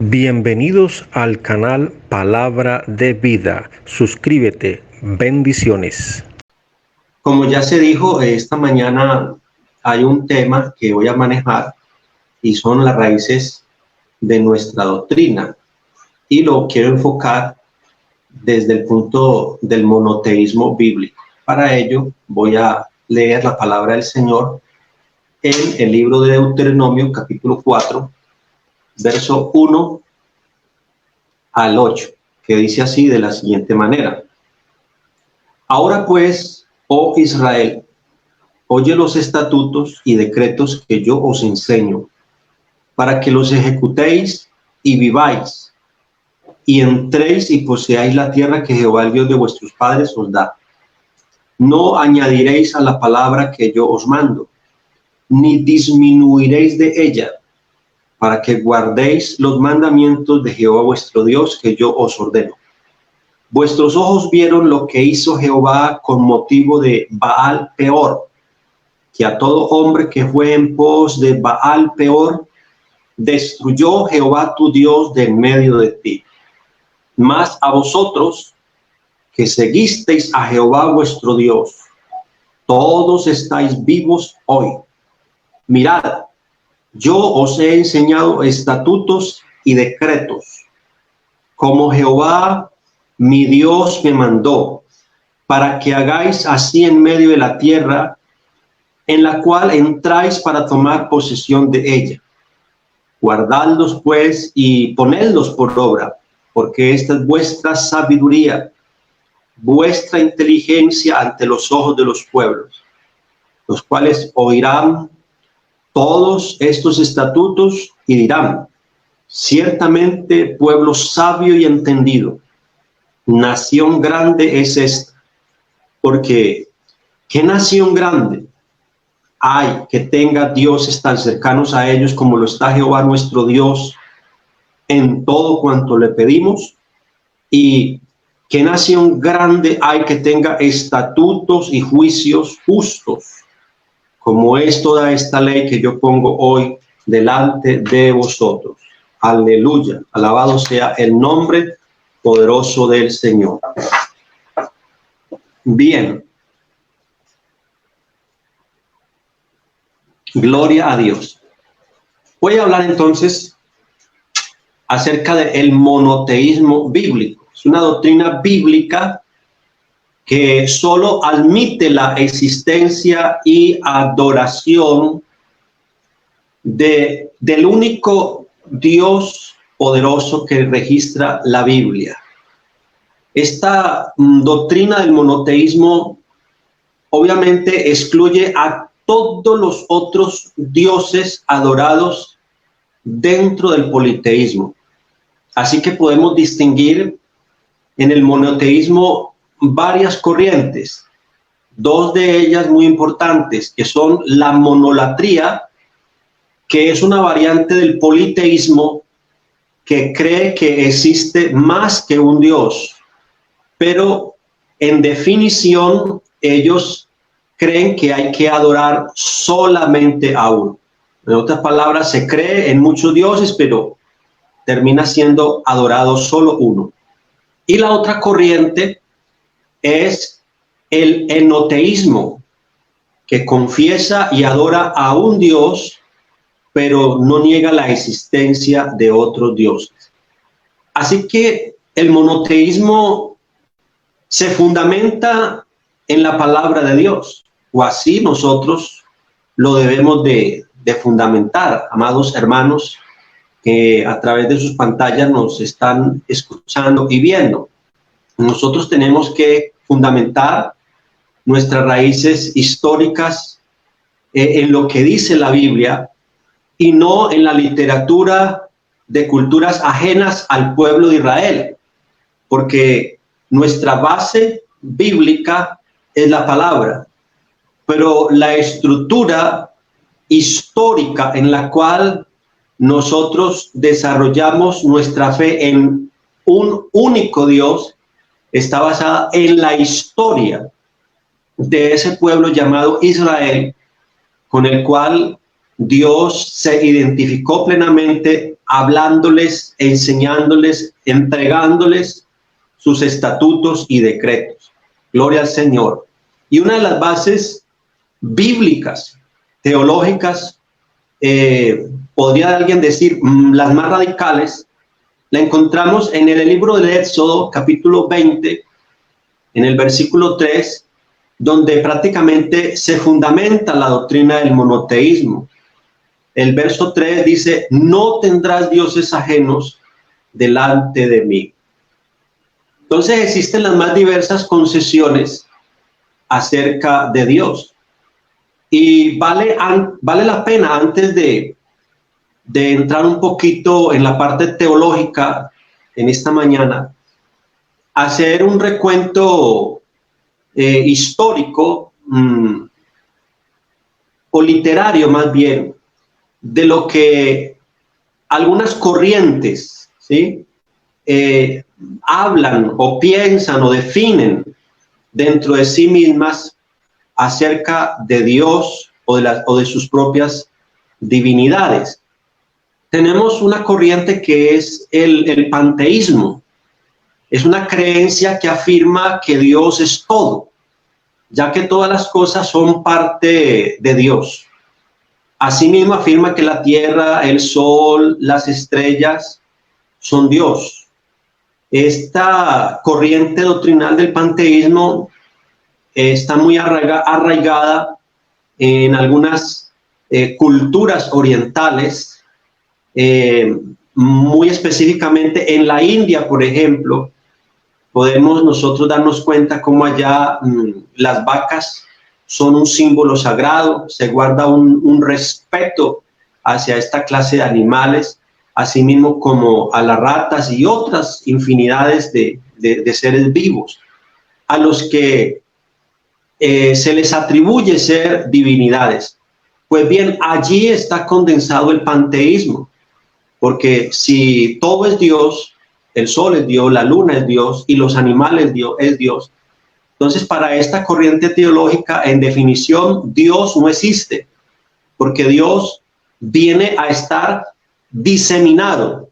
Bienvenidos al canal Palabra de Vida. Suscríbete. Bendiciones. Como ya se dijo, esta mañana hay un tema que voy a manejar y son las raíces de nuestra doctrina. Y lo quiero enfocar desde el punto del monoteísmo bíblico. Para ello voy a leer la palabra del Señor en el libro de Deuteronomio, capítulo 4, verso 1 al 8, que dice así de la siguiente manera. Ahora pues, oh Israel, oye los estatutos y decretos que yo os enseño, para que los ejecutéis y viváis, y entréis y poseáis la tierra que Jehová, el Dios de vuestros padres, os da. No añadiréis a la palabra que yo os mando, ni disminuiréis de ella, para que guardéis los mandamientos de Jehová vuestro Dios que yo os ordeno. Vuestros ojos vieron lo que hizo Jehová con motivo de Baal Peor, que a todo hombre que fue en pos de Baal Peor, destruyó Jehová tu Dios de en medio de ti. Mas a vosotros, que seguisteis a Jehová vuestro Dios, todos estáis vivos hoy. Mirad, yo os he enseñado estatutos y decretos, como Jehová mi Dios me mandó, para que hagáis así en medio de la tierra, en la cual entráis para tomar posesión de ella. Guardadlos pues y ponedlos por obra, porque esta es vuestra sabiduría, vuestra inteligencia ante los ojos de los pueblos, los cuales oirán todos estos estatutos y dirán: ciertamente pueblo sabio y entendido, nación grande es esta. Porque ¿qué nación grande hay que tenga dioses tan cercanos a ellos como lo está Jehová nuestro Dios en todo cuanto le pedimos? ¿Y qué nación grande hay que tenga estatutos y juicios justos, como es toda esta ley que yo pongo hoy delante de vosotros? Aleluya, alabado sea el nombre poderoso del Señor. Bien, gloria a Dios. Voy a hablar entonces acerca del monoteísmo bíblico. Es una doctrina bíblica que solo admite la existencia y adoración del único Dios poderoso que registra la Biblia. Esta doctrina del monoteísmo obviamente excluye a todos los otros dioses adorados dentro del politeísmo. Así que podemos distinguir en el monoteísmo varias corrientes, dos de ellas muy importantes, que son la monolatría, que es una variante del politeísmo que cree que existe más que un Dios, pero en definición ellos creen que hay que adorar solamente a uno. En otras palabras, se cree en muchos dioses, pero termina siendo adorado solo uno. Y la otra corriente es el enoteísmo, que confiesa y adora a un Dios, pero no niega la existencia de otros dioses. Así que el monoteísmo se fundamenta en la palabra de Dios, o así nosotros lo debemos de fundamentar, amados hermanos que a través de sus pantallas nos están escuchando y viendo. Nosotros tenemos que fundamentar nuestras raíces históricas en lo que dice la Biblia y no en la literatura de culturas ajenas al pueblo de Israel, porque nuestra base bíblica es la palabra, pero la estructura histórica en la cual nosotros desarrollamos nuestra fe en un único Dios está basada en la historia de ese pueblo llamado Israel, con el cual Dios se identificó plenamente hablándoles, enseñándoles, entregándoles sus estatutos y decretos. Gloria al Señor. Y una de las bases bíblicas, teológicas, podría alguien decir las más radicales, la encontramos en el libro del Éxodo, capítulo 20, en el versículo 3, donde prácticamente se fundamenta la doctrina del monoteísmo. El verso 3 dice: no tendrás dioses ajenos delante de mí. Entonces existen las más diversas concesiones acerca de Dios. Y vale la pena, antes de entrar un poquito en la parte teológica en esta mañana, hacer un recuento histórico o literario más bien, de lo que algunas corrientes, ¿sí?, hablan o piensan o definen dentro de sí mismas acerca de Dios o de sus propias divinidades. Tenemos una corriente que es el panteísmo. Es una creencia que afirma que Dios es todo, ya que todas las cosas son parte de Dios. Asimismo afirma que la tierra, el sol, las estrellas son Dios. Esta corriente doctrinal del panteísmo está muy arraigada en algunas culturas orientales, muy específicamente en la India, por ejemplo. Podemos nosotros darnos cuenta cómo allá las vacas son un símbolo sagrado, se guarda un respeto hacia esta clase de animales, asimismo como a las ratas y otras infinidades de seres vivos, a los que se les atribuye ser divinidades. Pues bien, allí está condensado el panteísmo, porque si todo es Dios, el sol es Dios, la luna es Dios y los animales es Dios, entonces para esta corriente teológica, en definición, Dios no existe, porque Dios viene a estar diseminado,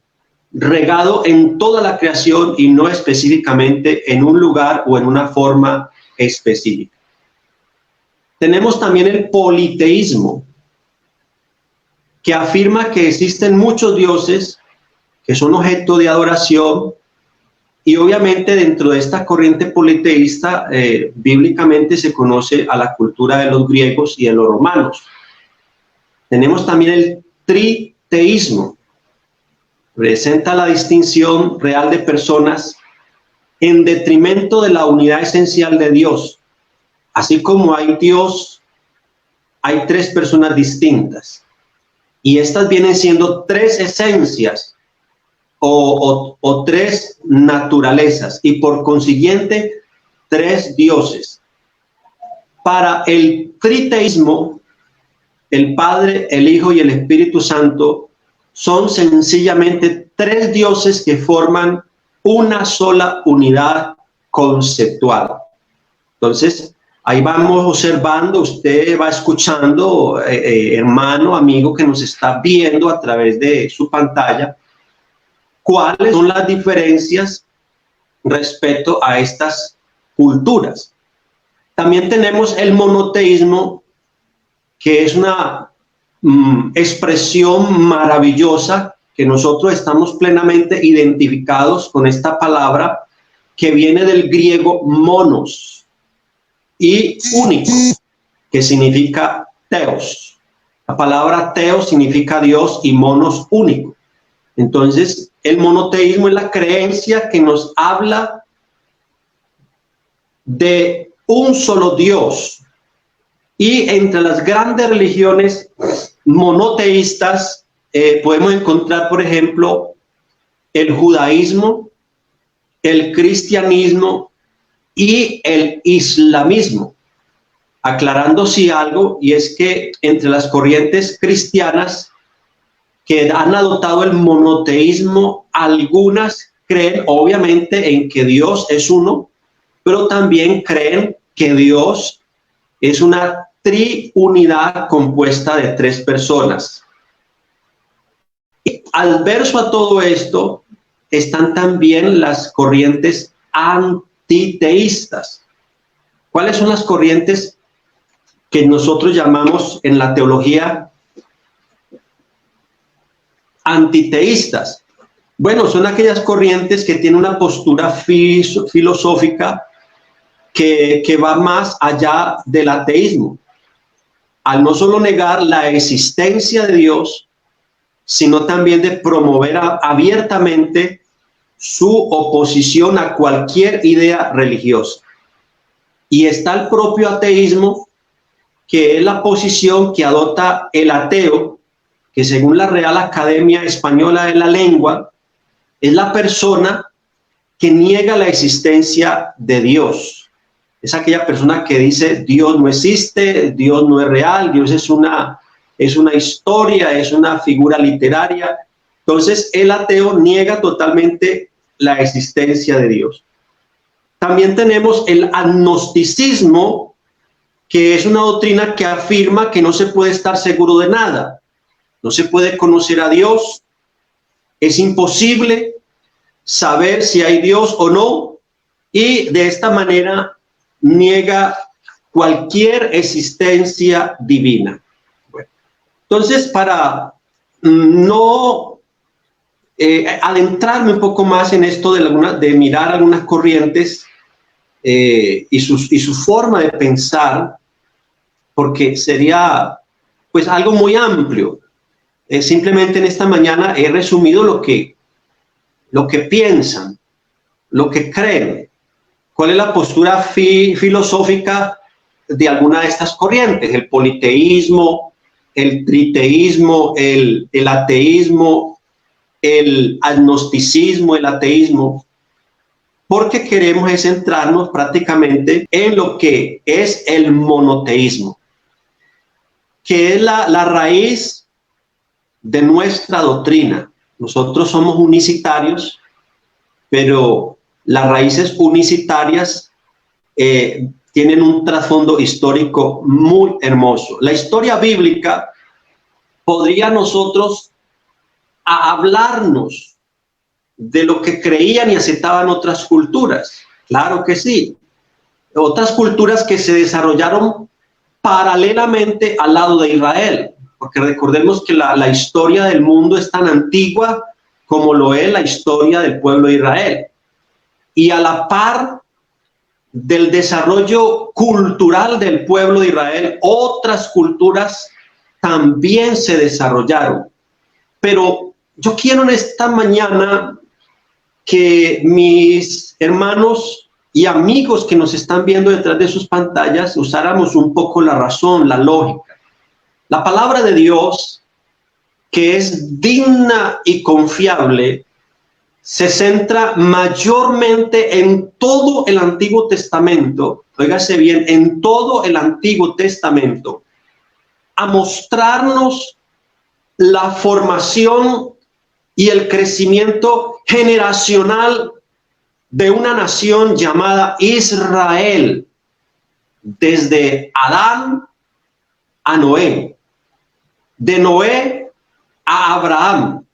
regado en toda la creación y no específicamente en un lugar o en una forma específica. Tenemos también el politeísmo, que afirma que existen muchos dioses que son objeto de adoración, y obviamente dentro de esta corriente politeísta bíblicamente se conoce a la cultura de los griegos y de los romanos. Tenemos también el triteísmo, presenta la distinción real de personas en detrimento de la unidad esencial de Dios. Así como hay Dios, hay tres personas distintas, y estas vienen siendo tres esencias o tres naturalezas, y por consiguiente tres dioses. Para el triteísmo, el Padre, el Hijo y el Espíritu Santo son sencillamente tres dioses que forman una sola unidad conceptual. Entonces, ahí vamos observando, usted va escuchando, hermano, amigo que nos está viendo a través de su pantalla, cuáles son las diferencias respecto a estas culturas. También tenemos el monoteísmo, que es una expresión maravillosa, que nosotros estamos plenamente identificados con esta palabra, que viene del griego monos y único, que significa teos. La palabra teos significa Dios y monos único. Entonces, el monoteísmo es la creencia que nos habla de un solo Dios. Y entre las grandes religiones monoteístas podemos encontrar, por ejemplo, el judaísmo, el cristianismo y el islamismo. Aclarando sí algo, y es que entre las corrientes cristianas que han adoptado el monoteísmo, algunas creen obviamente en que Dios es uno, pero también creen que Dios es una triunidad compuesta de tres personas. Y adverso a todo esto están también las corrientes antiteístas. ¿Cuáles son las corrientes que nosotros llamamos en la teología antiteístas? Bueno, son aquellas corrientes que tienen una postura filosófica que va más allá del ateísmo, al no solo negar la existencia de Dios, sino también de promover abiertamente su oposición a cualquier idea religiosa. Y está el propio ateísmo, que es la posición que adopta el ateo, que según la Real Academia Española de la Lengua, es la persona que niega la existencia de Dios. Es aquella persona que dice Dios no existe, Dios no es real, Dios es una historia, es una figura literaria. Entonces el ateo niega totalmente la existencia de Dios. También tenemos el agnosticismo, que es una doctrina que afirma que no se puede estar seguro de nada. No se puede conocer a Dios. Es imposible saber si hay Dios o no. Y de esta manera niega cualquier existencia divina. Bueno, entonces, para no adentrarme un poco más en esto de mirar algunas corrientes y su forma de pensar, porque sería pues algo muy amplio. Simplemente en esta mañana he resumido lo que piensan, lo que creen, cuál es la postura filosófica de alguna de estas corrientes: el politeísmo, el triteísmo, el ateísmo, el agnosticismo, el ateísmo, porque queremos centrarnos prácticamente en lo que es el monoteísmo, que es la raíz de nuestra doctrina. Nosotros somos unicitarios, pero las raíces unicitarias tienen un trasfondo histórico muy hermoso. La historia bíblica podría nosotros hablarnos de lo que creían y aceptaban otras culturas. Claro que sí. Otras culturas que se desarrollaron paralelamente al lado de Israel, porque recordemos que la historia del mundo es tan antigua como lo es la historia del pueblo de Israel. Y a la par del desarrollo cultural del pueblo de Israel, otras culturas también se desarrollaron. Pero yo quiero en esta mañana que mis hermanos y amigos que nos están viendo detrás de sus pantallas usáramos un poco la razón, la lógica. La palabra de Dios, que es digna y confiable, se centra mayormente en todo el Antiguo Testamento, óigase bien, en todo el Antiguo Testamento, a mostrarnos la formación y el crecimiento generacional de una nación llamada Israel, desde Adán a Noé, de Noé a Abraham,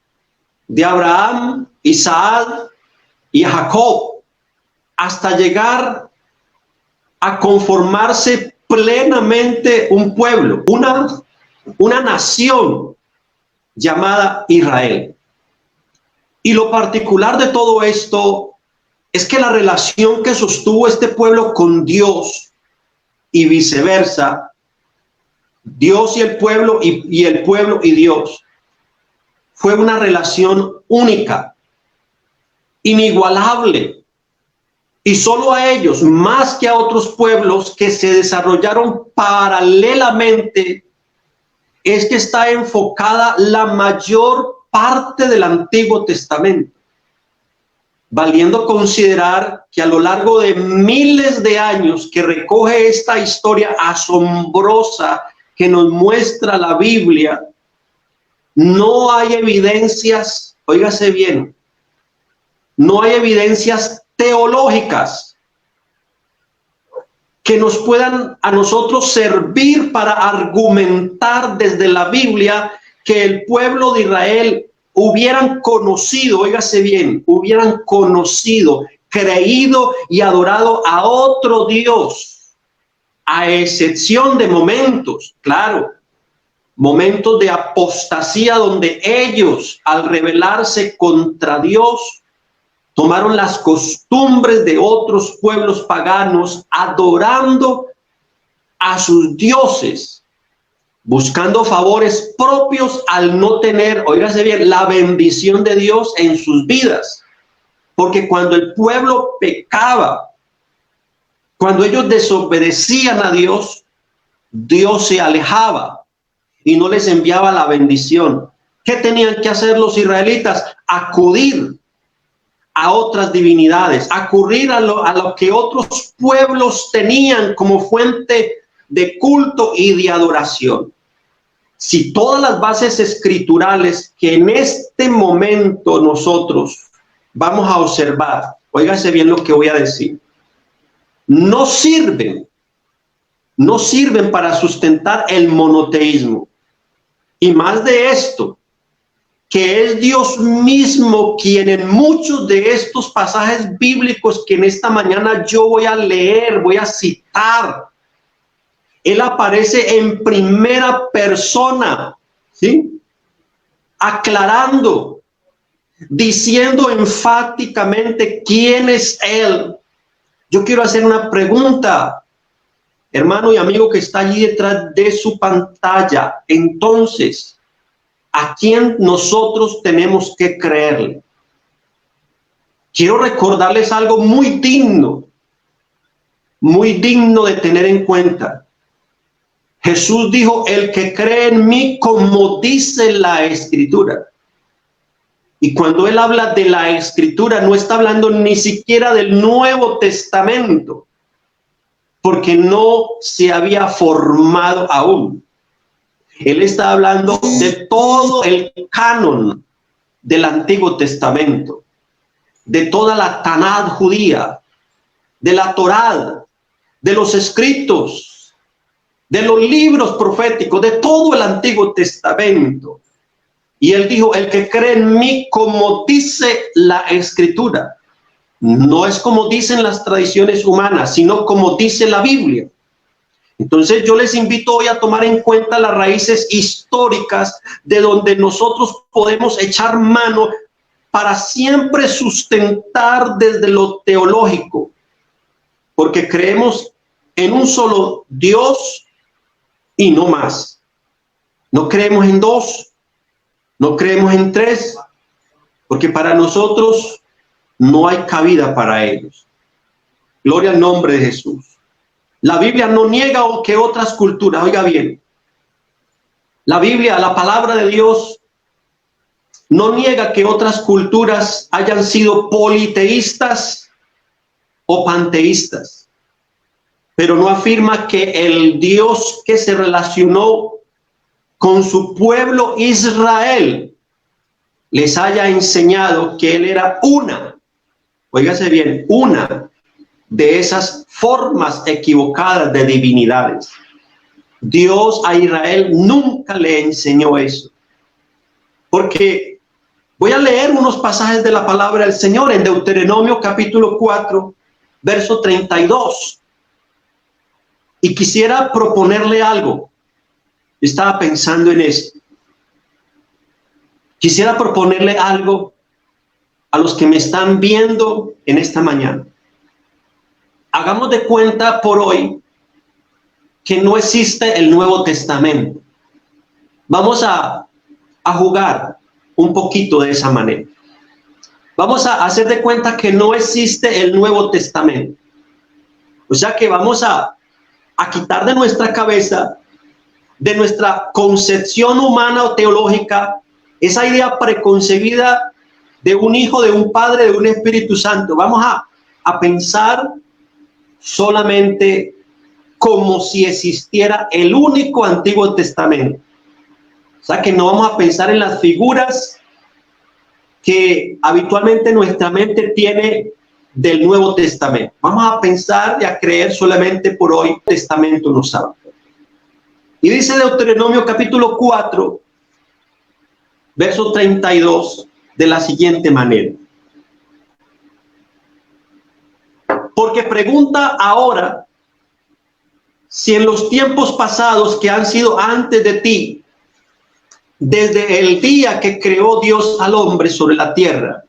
de Abraham, Isaac y Jacob, hasta llegar a conformarse plenamente un pueblo, una nación llamada Israel. Y lo particular de todo esto es que la relación que sostuvo este pueblo con Dios y viceversa, Dios y el pueblo y el pueblo y Dios, fue una relación única, inigualable, y solo a ellos, más que a otros pueblos que se desarrollaron paralelamente, es que está enfocada la mayor parte del Antiguo Testamento, valiendo considerar que a lo largo de miles de años que recoge esta historia asombrosa que nos muestra la Biblia, no hay evidencias, óigase bien, no hay evidencias teológicas que nos puedan a nosotros servir para argumentar desde la Biblia que el pueblo de Israel hubieran conocido, óigase bien, hubieran conocido, creído y adorado a otro Dios, a excepción de momentos, claro, momentos de apostasía donde ellos, al rebelarse contra Dios, tomaron las costumbres de otros pueblos paganos, adorando a sus dioses, buscando favores propios al no tener, óigase bien, la bendición de Dios en sus vidas. Porque cuando el pueblo pecaba, cuando ellos desobedecían a Dios, Dios se alejaba y no les enviaba la bendición. ¿Qué tenían que hacer los israelitas? Acudir a otras divinidades, acudir a lo que otros pueblos tenían como fuente de culto y de adoración. Si todas las bases escriturales que en este momento nosotros vamos a observar, óigase bien lo que voy a decir, no sirven para sustentar el monoteísmo. Y más de esto, que es Dios mismo quien en muchos de estos pasajes bíblicos que en esta mañana yo voy a leer, voy a citar, Él aparece en primera persona, ¿sí? Aclarando, diciendo enfáticamente quién es Él. Yo quiero hacer una pregunta, hermano y amigo que está allí detrás de su pantalla. Entonces, ¿a quién nosotros tenemos que creerle? Quiero recordarles algo muy digno de tener en cuenta. Jesús dijo, el que cree en mí, como dice la Escritura. Y cuando Él habla de la Escritura, no está hablando ni siquiera del Nuevo Testamento, porque no se había formado aún. Él está hablando de todo el canon del Antiguo Testamento, de toda la Tanaj judía, de la Torá, de los escritos, de los libros proféticos, de todo el Antiguo Testamento. Y Él dijo, el que cree en mí, como dice la Escritura, no es como dicen las tradiciones humanas, sino como dice la Biblia. Entonces yo les invito hoy a tomar en cuenta las raíces históricas de donde nosotros podemos echar mano para siempre sustentar desde lo teológico, porque creemos en un solo Dios y no más. No creemos en dos, no creemos en tres, porque para nosotros no hay cabida para ellos. Gloria al nombre de Jesús. La Biblia no niega que otras culturas, oiga bien, la Biblia, la palabra de Dios, no niega que otras culturas hayan sido politeístas o panteístas, pero no afirma que el Dios que se relacionó con su pueblo Israel les haya enseñado que Él era una, óigase bien, una de esas formas equivocadas de divinidades. Dios a Israel nunca le enseñó eso. Porque voy a leer unos pasajes de la palabra del Señor en Deuteronomio capítulo 4, verso 32. Y quisiera proponerle algo. Estaba pensando en esto. Quisiera proponerle algo a los que me están viendo en esta mañana. Hagamos de cuenta por hoy que no existe el Nuevo Testamento. Vamos a jugar un poquito de esa manera. Vamos a hacer de cuenta que no existe el Nuevo Testamento. O sea que vamos a quitar de nuestra cabeza, de nuestra concepción humana o teológica, esa idea preconcebida de un hijo, de un padre, de un Espíritu Santo. Vamos a pensar solamente como si existiera el único Antiguo Testamento. O sea que no vamos a pensar en las figuras que habitualmente nuestra mente tiene del Nuevo Testamento. Vamos a pensar y a creer solamente por hoy el Testamento nos habla. Y dice Deuteronomio capítulo 4, verso 32, de la siguiente manera. Porque pregunta ahora si en los tiempos pasados que han sido antes de ti, desde el día que creó Dios al hombre sobre la tierra,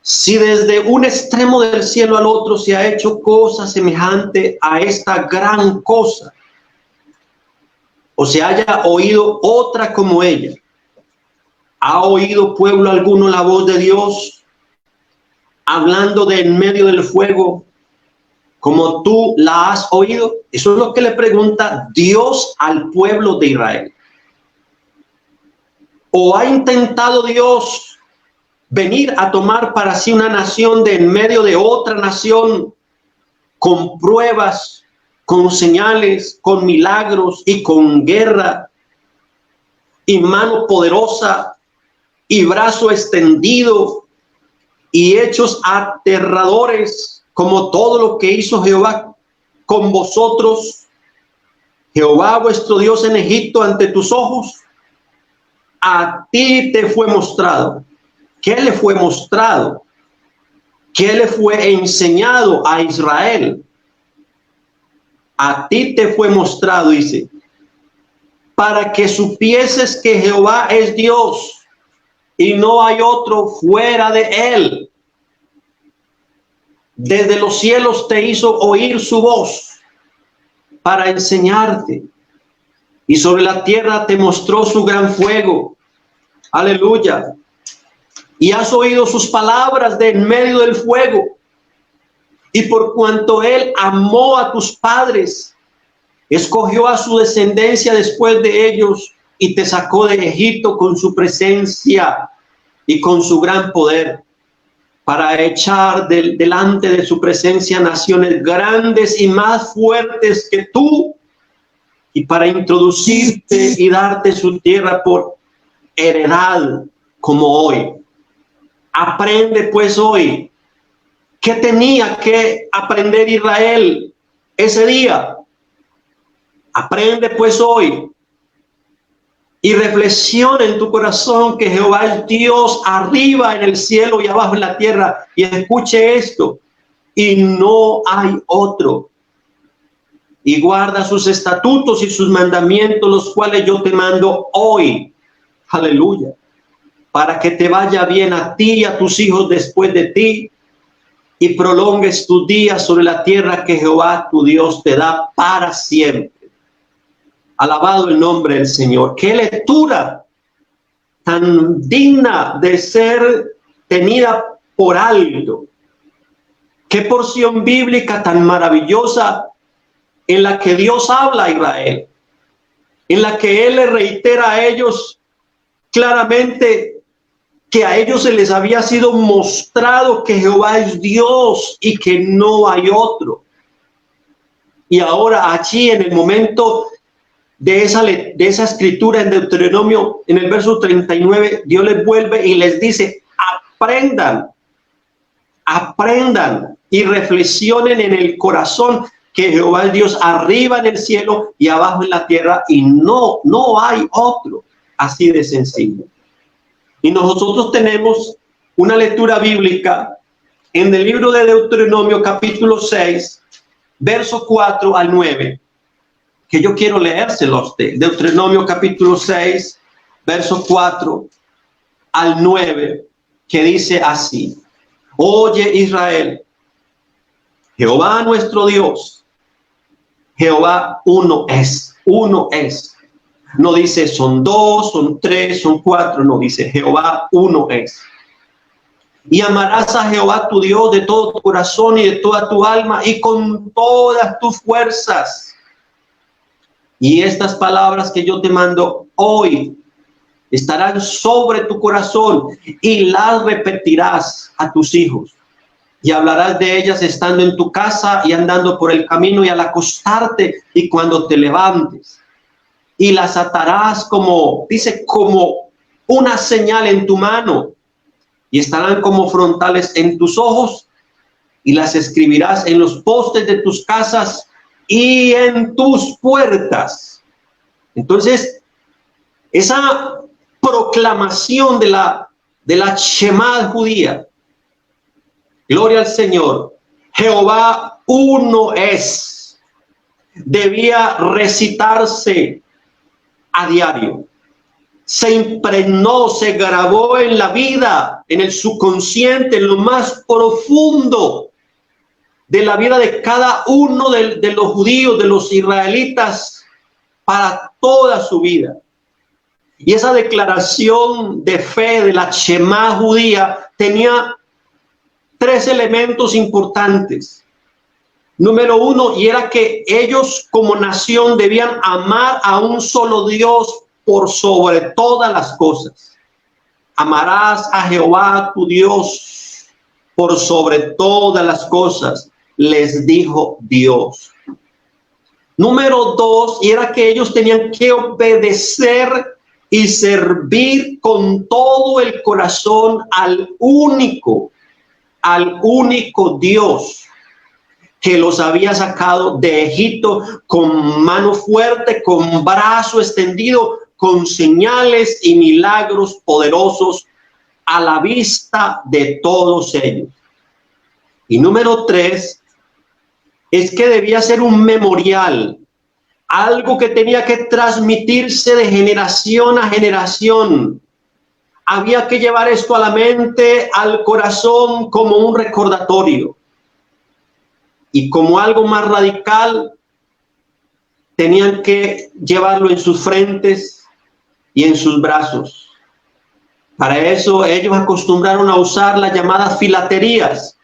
si desde un extremo del cielo al otro se ha hecho cosa semejante a esta gran cosa, o se haya oído otra como ella. ¿Ha oído pueblo alguno la voz de Dios hablando de en medio del fuego como tú la has oído? Eso es lo que le pregunta Dios al pueblo de Israel. ¿O ha intentado Dios venir a tomar para sí una nación de en medio de otra nación con pruebas, con señales, con milagros y con guerra y mano poderosa y brazo extendido y hechos aterradores como todo lo que hizo Jehová con vosotros, Jehová vuestro Dios en Egipto ante tus ojos? A ti te fue mostrado. ¿Qué le fue mostrado? ¿Qué le fue enseñado a Israel? A ti te fue mostrado, dice, para que supieses que Jehová es Dios y no hay otro fuera de él. Desde los cielos te hizo oír su voz para enseñarte, y sobre la tierra te mostró su gran fuego. Aleluya. Y has oído sus palabras de en medio del fuego. Y por cuanto él amó a tus padres, escogió a su descendencia después de ellos y te sacó de Egipto con su presencia y con su gran poder, para echar delante de su presencia naciones grandes y más fuertes que tú, y para introducirte y darte su tierra por heredad, como hoy. Aprende pues hoy. ¿Qué tenía que aprender Israel ese día? Aprende pues hoy y reflexiona en tu corazón que Jehová es Dios arriba en el cielo y abajo en la tierra. Y escuche esto: y no hay otro. Y guarda sus estatutos y sus mandamientos, los cuales yo te mando hoy. Aleluya. Para que te vaya bien a ti y a tus hijos después de ti, y prolongues tus días sobre la tierra que Jehová tu Dios te da para siempre. Alabado el nombre del Señor. Qué lectura tan digna de ser tenida por alto. Qué porción bíblica tan maravillosa en la que Dios habla a Israel, en la que Él le reitera a ellos claramente que a ellos se les había sido mostrado que Jehová es Dios y que no hay otro. Y ahora allí en el momento de esa escritura en Deuteronomio, en el verso 39, Dios les vuelve y les dice: aprendan y reflexionen en el corazón que Jehová es Dios arriba en el cielo y abajo en la tierra, y no hay otro. Así de sencillo. Y nosotros tenemos una lectura bíblica en el libro de Deuteronomio capítulo 6, verso 4 al 9, que yo quiero leérselo a usted. Deuteronomio capítulo 6, verso 4 al 9, que dice así: Oye Israel, Jehová nuestro Dios, Jehová uno es. No dice son dos, son tres, son cuatro, no, dice Jehová uno es. Y amarás a Jehová tu Dios de todo tu corazón y de toda tu alma y con todas tus fuerzas. Y estas palabras que yo te mando hoy estarán sobre tu corazón y las repetirás a tus hijos. Y hablarás de ellas estando en tu casa y andando por el camino y al acostarte y cuando te levantes. Y las atarás como una señal en tu mano, y estarán como frontales en tus ojos, y las escribirás en los postes de tus casas y en tus puertas. Entonces, esa proclamación de la Shema judía. Gloria al Señor. Jehová uno es. Debía recitarse a diario. Se impregnó, se grabó en la vida, en el subconsciente, en lo más profundo de la vida de cada uno de los judíos, de los israelitas, para toda su vida. Y esa declaración de fe de la Shema judía tenía tres elementos importantes. Número uno, y era que ellos como nación debían amar a un solo Dios por sobre todas las cosas. Amarás a Jehová tu Dios por sobre todas las cosas, les dijo Dios. Número dos, y era que ellos tenían que obedecer y servir con todo el corazón al único Dios que los había sacado de Egipto con mano fuerte, con brazo extendido, con señales y milagros poderosos a la vista de todos ellos. Y número tres, es que debía ser un memorial, algo que tenía que transmitirse de generación a generación. Había que llevar esto a la mente, al corazón, como un recordatorio. Y como algo más radical, tenían que llevarlo en sus frentes y en sus brazos. Para eso ellos acostumbraron a usar las llamadas filaterías,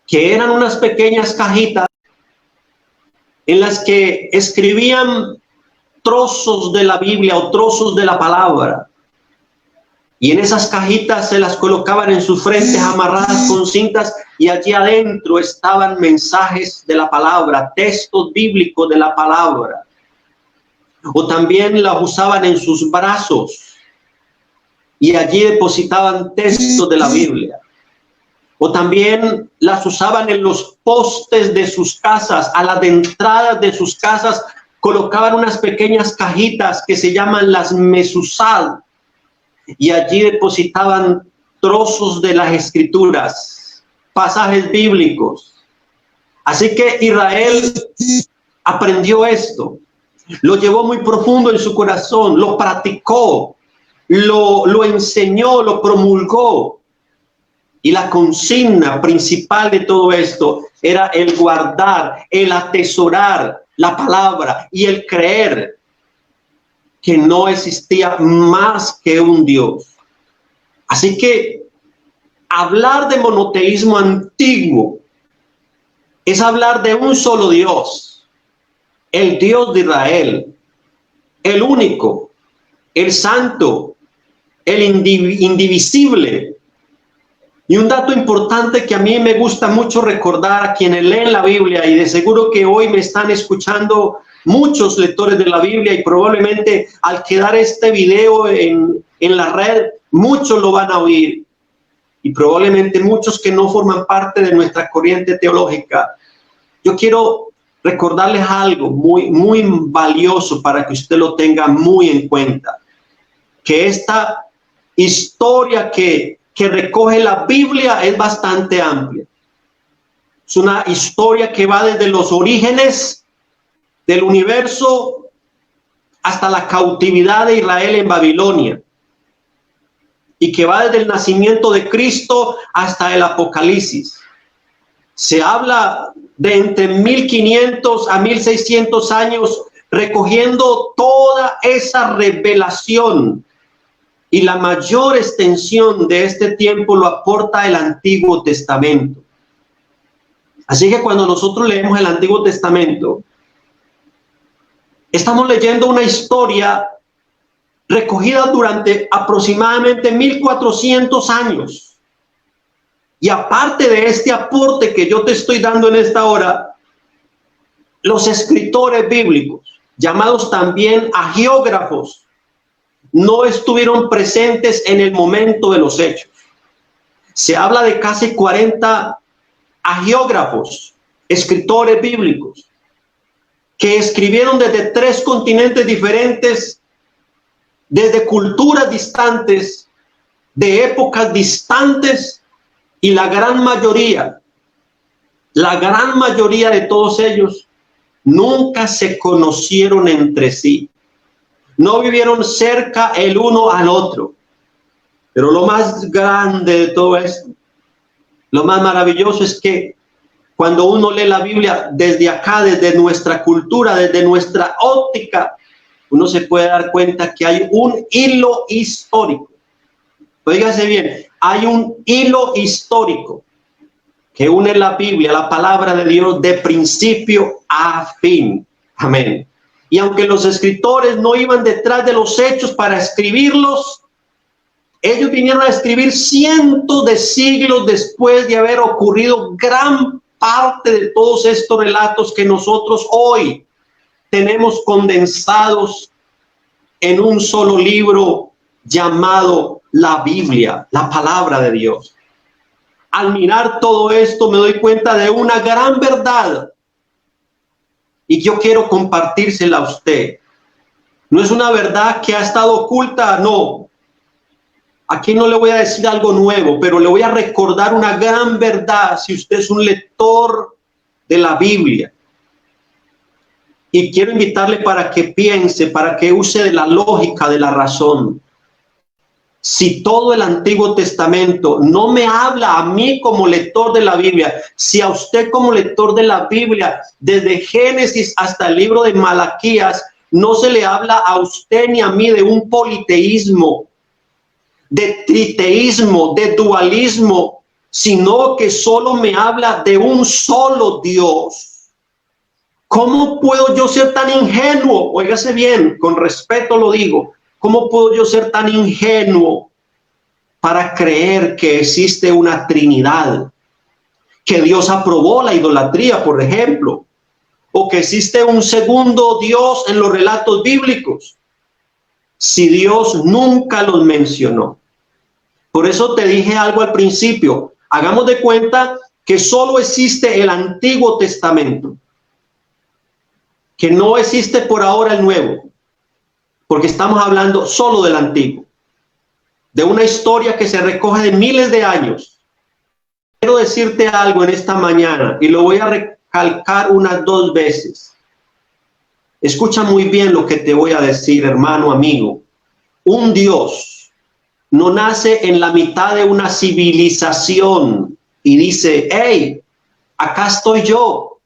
que eran unas pequeñas cajitas en las que escribían trozos de la Biblia o trozos de la palabra. Y en esas cajitas se las colocaban en sus frentes amarradas con cintas, y allí adentro estaban mensajes de la palabra, textos bíblicos de la palabra. O también las usaban en sus brazos y allí depositaban textos de la Biblia. O también las usaban en los postes de sus casas, a las entradas de sus casas colocaban unas pequeñas cajitas que se llaman las mesuzá, y allí depositaban trozos de las escrituras, pasajes bíblicos. Así que Israel aprendió esto, lo llevó muy profundo en su corazón, lo practicó, lo enseñó, lo promulgó. Y la consigna principal de todo esto era el guardar, el atesorar la palabra y el creer que no existía más que un Dios. Así que hablar de monoteísmo antiguo es hablar de un solo Dios, el Dios de Israel, el único, el santo, el indivisible. Y un dato importante que a mí me gusta mucho recordar a quienes leen la Biblia, y de seguro que hoy me están escuchando muchos lectores de la Biblia, y probablemente al quedar este video en la red, muchos lo van a oír, y probablemente muchos que no forman parte de nuestra corriente teológica. Yo quiero recordarles algo muy, muy valioso para que usted lo tenga muy en cuenta, que esta historia que recoge la Biblia es bastante amplia. Es una historia que va desde los orígenes del universo hasta la cautividad de Israel en Babilonia, y que va desde el nacimiento de Cristo hasta el Apocalipsis. Se habla de entre 1500 a 1600 años, recogiendo toda esa revelación, y la mayor extensión de este tiempo lo aporta el Antiguo Testamento. Así que cuando nosotros leemos el Antiguo Testamento, estamos leyendo una historia recogida durante aproximadamente 1400 años. Y aparte de este aporte que yo te estoy dando en esta hora, los escritores bíblicos, llamados también hagiógrafos, no estuvieron presentes en el momento de los hechos. Se habla de casi 40 hagiógrafos, escritores bíblicos, que escribieron desde 3 continentes diferentes desde culturas distantes, de épocas distantes, y la gran mayoría de todos ellos nunca se conocieron entre sí. No vivieron cerca el uno al otro. Pero lo más grande de todo esto, lo más maravilloso es que cuando uno lee la Biblia desde acá, desde nuestra cultura, desde nuestra óptica, uno se puede dar cuenta que hay un hilo histórico. Óigase bien, hay un hilo histórico que une la Biblia, la palabra de Dios, de principio a fin. Amén. Y aunque los escritores no iban detrás de los hechos para escribirlos, ellos vinieron a escribir cientos de siglos después de haber ocurrido gran parte de todos estos relatos que nosotros hoy tenemos condensados en un solo libro llamado la Biblia, la palabra de Dios. Al mirar todo esto me doy cuenta de una gran verdad y yo quiero compartírsela a usted. No es una verdad que ha estado oculta, no. Aquí no le voy a decir algo nuevo, pero le voy a recordar una gran verdad si usted es un lector de la Biblia. Y quiero invitarle para que piense, para que use de la lógica, de la razón. Si todo el Antiguo Testamento no me habla a mí como lector de la Biblia, si a usted como lector de la Biblia, desde Génesis hasta el libro de Malaquías, no se le habla a usted ni a mí de un politeísmo, de triteísmo, de dualismo, sino que solo me habla de un solo Dios. ¿Cómo puedo yo ser tan ingenuo? Óigase bien, con respeto lo digo. ¿Cómo puedo yo ser tan ingenuo para creer que existe una Trinidad? Que Dios aprobó la idolatría, por ejemplo. O que existe un segundo Dios en los relatos bíblicos. Si Dios nunca los mencionó. Por eso te dije algo al principio. Hagamos de cuenta que solo existe el Antiguo Testamento. Que no existe por ahora el Nuevo. Porque estamos hablando solo del Antiguo. De una historia que se recoge de miles de años. Quiero decirte algo en esta mañana y lo voy a recalcar unas 2 veces. Escucha muy bien lo que te voy a decir, hermano, amigo. Un Dios no nace en la mitad de una civilización y dice, hey, acá estoy yo.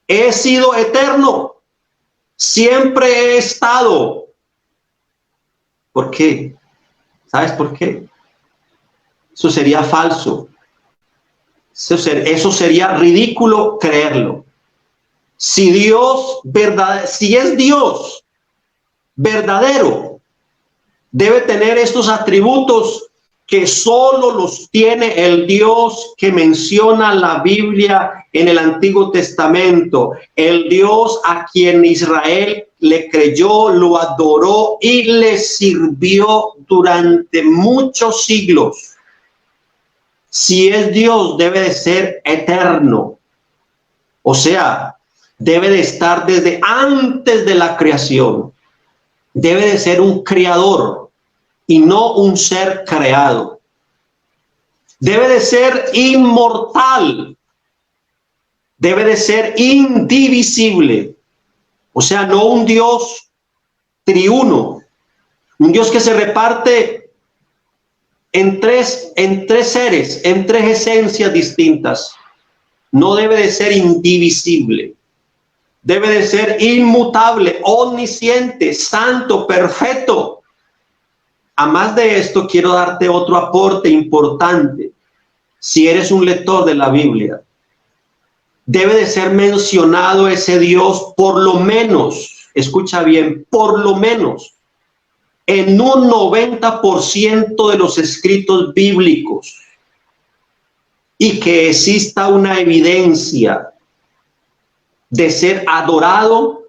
He sido eterno. Siempre he estado. ¿Por qué? ¿Sabes por qué? Eso sería falso. Eso sería ridículo creerlo. Si es Dios verdadero, debe tener estos atributos que solo los tiene el Dios que menciona la Biblia en el Antiguo Testamento, el Dios a quien Israel le creyó, lo adoró y le sirvió durante muchos siglos. Si es Dios, debe de ser eterno, o sea, debe de estar desde antes de la creación, debe de ser un creador y no un ser creado. Debe de ser inmortal. Debe de ser indivisible. O sea, no un Dios triuno. Un Dios que se reparte en tres seres, en 3 esencias distintas. No debe de ser indivisible. Debe de ser inmutable, omnisciente, santo, perfecto. A más de esto, quiero darte otro aporte importante. Si eres un lector de la Biblia, debe de ser mencionado ese Dios por lo menos, escucha bien, por lo menos, en un 90% de los escritos bíblicos. Y que exista una evidencia de ser adorado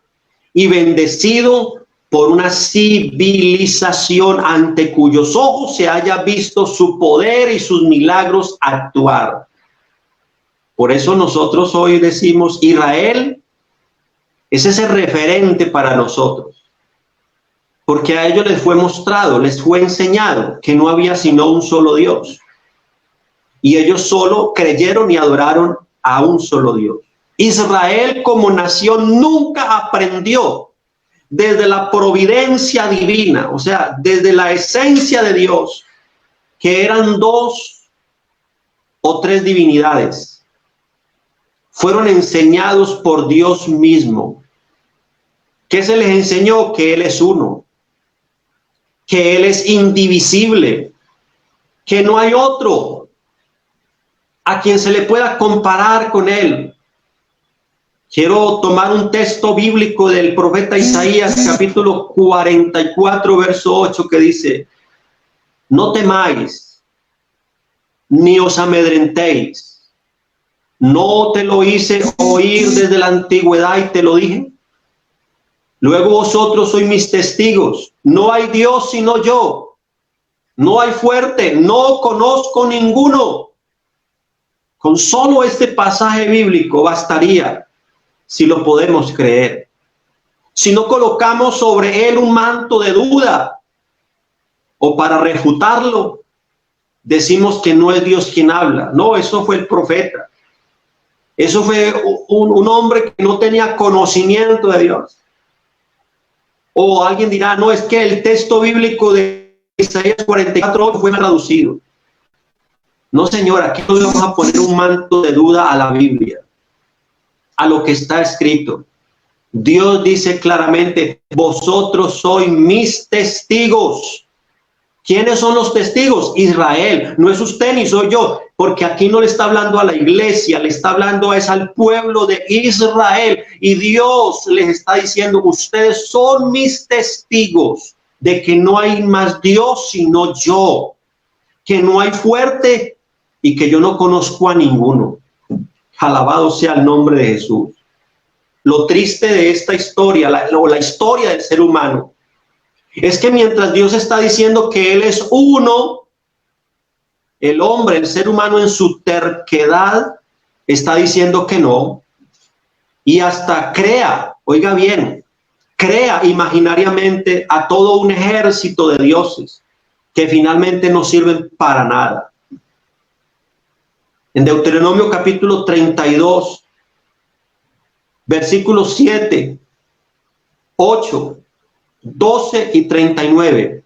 y bendecido por una civilización ante cuyos ojos se haya visto su poder y sus milagros actuar. Por eso nosotros hoy decimos, Israel es ese referente para nosotros. porque a ellos les fue mostrado, les fue enseñado que no había sino un solo Dios. Y ellos solo creyeron y adoraron a un solo Dios. Israel como nación nunca aprendió desde la providencia divina, o sea, desde la esencia de Dios, que eran dos o tres divinidades. Fueron enseñados por Dios mismo. ¿Qué se les enseñó? Que Él es uno, que Él es indivisible, que no hay otro a quien se le pueda comparar con Él. Quiero tomar un texto bíblico del profeta Isaías, capítulo 44, verso 8, que dice: no temáis, ni os amedrentéis. ¿No te lo hice oír desde la antigüedad y te lo dije? Luego vosotros sois mis testigos. No hay Dios sino yo. No hay fuerte, no conozco ninguno. Con solo este pasaje bíblico bastaría, si lo podemos creer. Si no colocamos sobre él un manto de duda, o para refutarlo, decimos que no es Dios quien habla. No, eso fue el profeta. Eso fue un hombre que no tenía conocimiento de Dios. O alguien dirá, no, es que el texto bíblico de Isaías 44 fue traducido. No, señor, aquí no vamos a poner un manto de duda a la Biblia, a lo que está escrito. Dios dice claramente: vosotros sois mis testigos. ¿Quiénes son los testigos? Israel. No es usted ni soy yo, porque aquí no le está hablando a la iglesia, le está hablando es al pueblo de Israel. Y Dios les está diciendo: ustedes son mis testigos de que no hay más Dios sino yo, que no hay fuerte y que yo no conozco a ninguno. Alabado sea el nombre de Jesús. Lo triste de esta historia, la historia del ser humano, es que mientras Dios está diciendo que Él es uno, el hombre, el ser humano, en su terquedad está diciendo que no, y hasta crea, oiga bien, crea imaginariamente a todo un ejército de dioses que finalmente no sirven para nada. En Deuteronomio capítulo 32, versículos 7, 8, 12 y 39,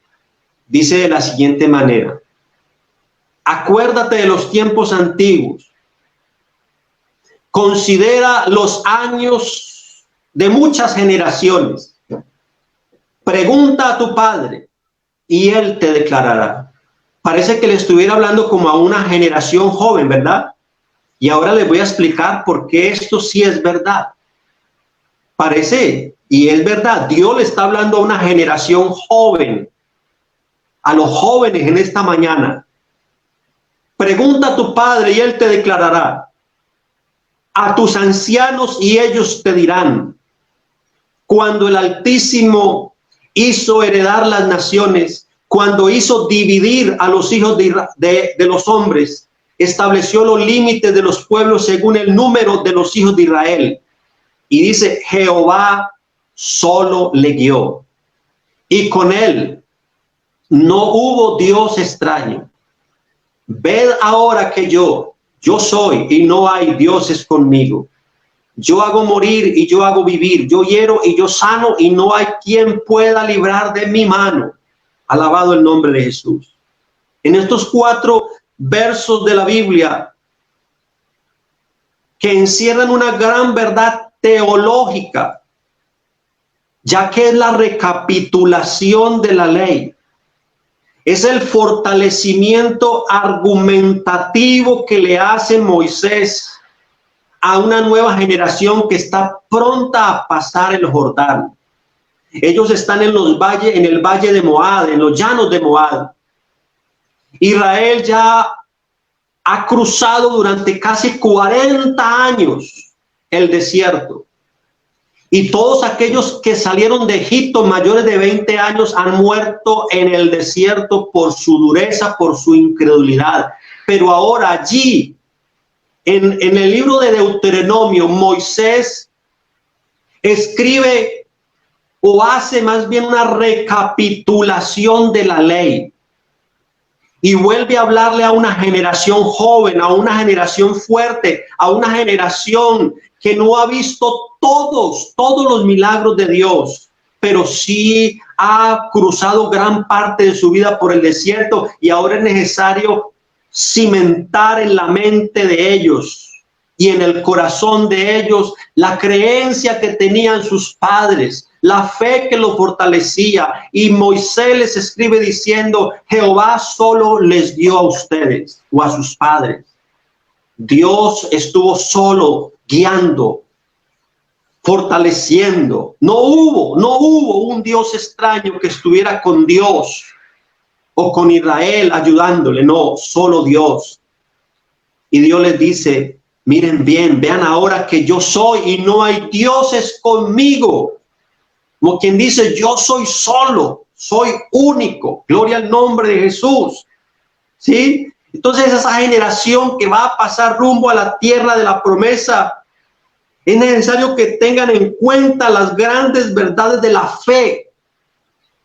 dice de la siguiente manera: acuérdate de los tiempos antiguos, considera los años de muchas generaciones, pregunta a tu padre y él te declarará. Parece que le estuviera hablando como a una generación joven, ¿verdad? Y ahora les voy a explicar por qué esto sí es verdad. Parece, y es verdad, Dios le está hablando a una generación joven, a los jóvenes en esta mañana. Pregunta a tu padre y él te declarará, a tus ancianos y ellos te dirán. Cuando el Altísimo hizo heredar las naciones, cuando hizo dividir a los hijos de los hombres, estableció los límites de los pueblos según el número de los hijos de Israel. Y dice: Jehová solo le guió, y con él no hubo Dios extraño. Ved ahora que yo soy y no hay dioses conmigo. Yo hago morir y yo hago vivir, yo hiero y yo sano, y no hay quien pueda librar de mi mano. Alabado el nombre de Jesús. En estos 4 versos de la Biblia, que encierran una gran verdad teológica, ya que es la recapitulación de la ley, es el fortalecimiento argumentativo que le hace Moisés a una nueva generación que está pronta a pasar el Jordán. Ellos están en el valle de Moab, en los llanos de Moab. Israel ya ha cruzado durante casi 40 años el desierto. Y todos aquellos que salieron de Egipto mayores de 20 años han muerto en el desierto por su dureza, por su incredulidad. Pero ahora allí, en el libro de Deuteronomio, Moisés escribe o hace más bien una recapitulación de la ley y vuelve a hablarle a una generación joven, a una generación fuerte, a una generación que no ha visto todos los milagros de Dios, pero sí ha cruzado gran parte de su vida por el desierto, y ahora es necesario cimentar en la mente de ellos y en el corazón de ellos la creencia que tenían sus padres, la fe que los fortalecía. Y Moisés les escribe diciendo: Jehová solo les dio a ustedes o a sus padres. Dios estuvo solo guiando, fortaleciendo. No hubo un Dios extraño que estuviera con Dios o con Israel ayudándole. No, solo Dios. Y Dios les dice: miren bien, vean ahora que yo soy y no hay dioses conmigo. Como quien dice, yo soy solo, soy único. Gloria al nombre de Jesús. ¿Sí? Entonces esa generación que va a pasar rumbo a la tierra de la promesa, es necesario que tengan en cuenta las grandes verdades de la fe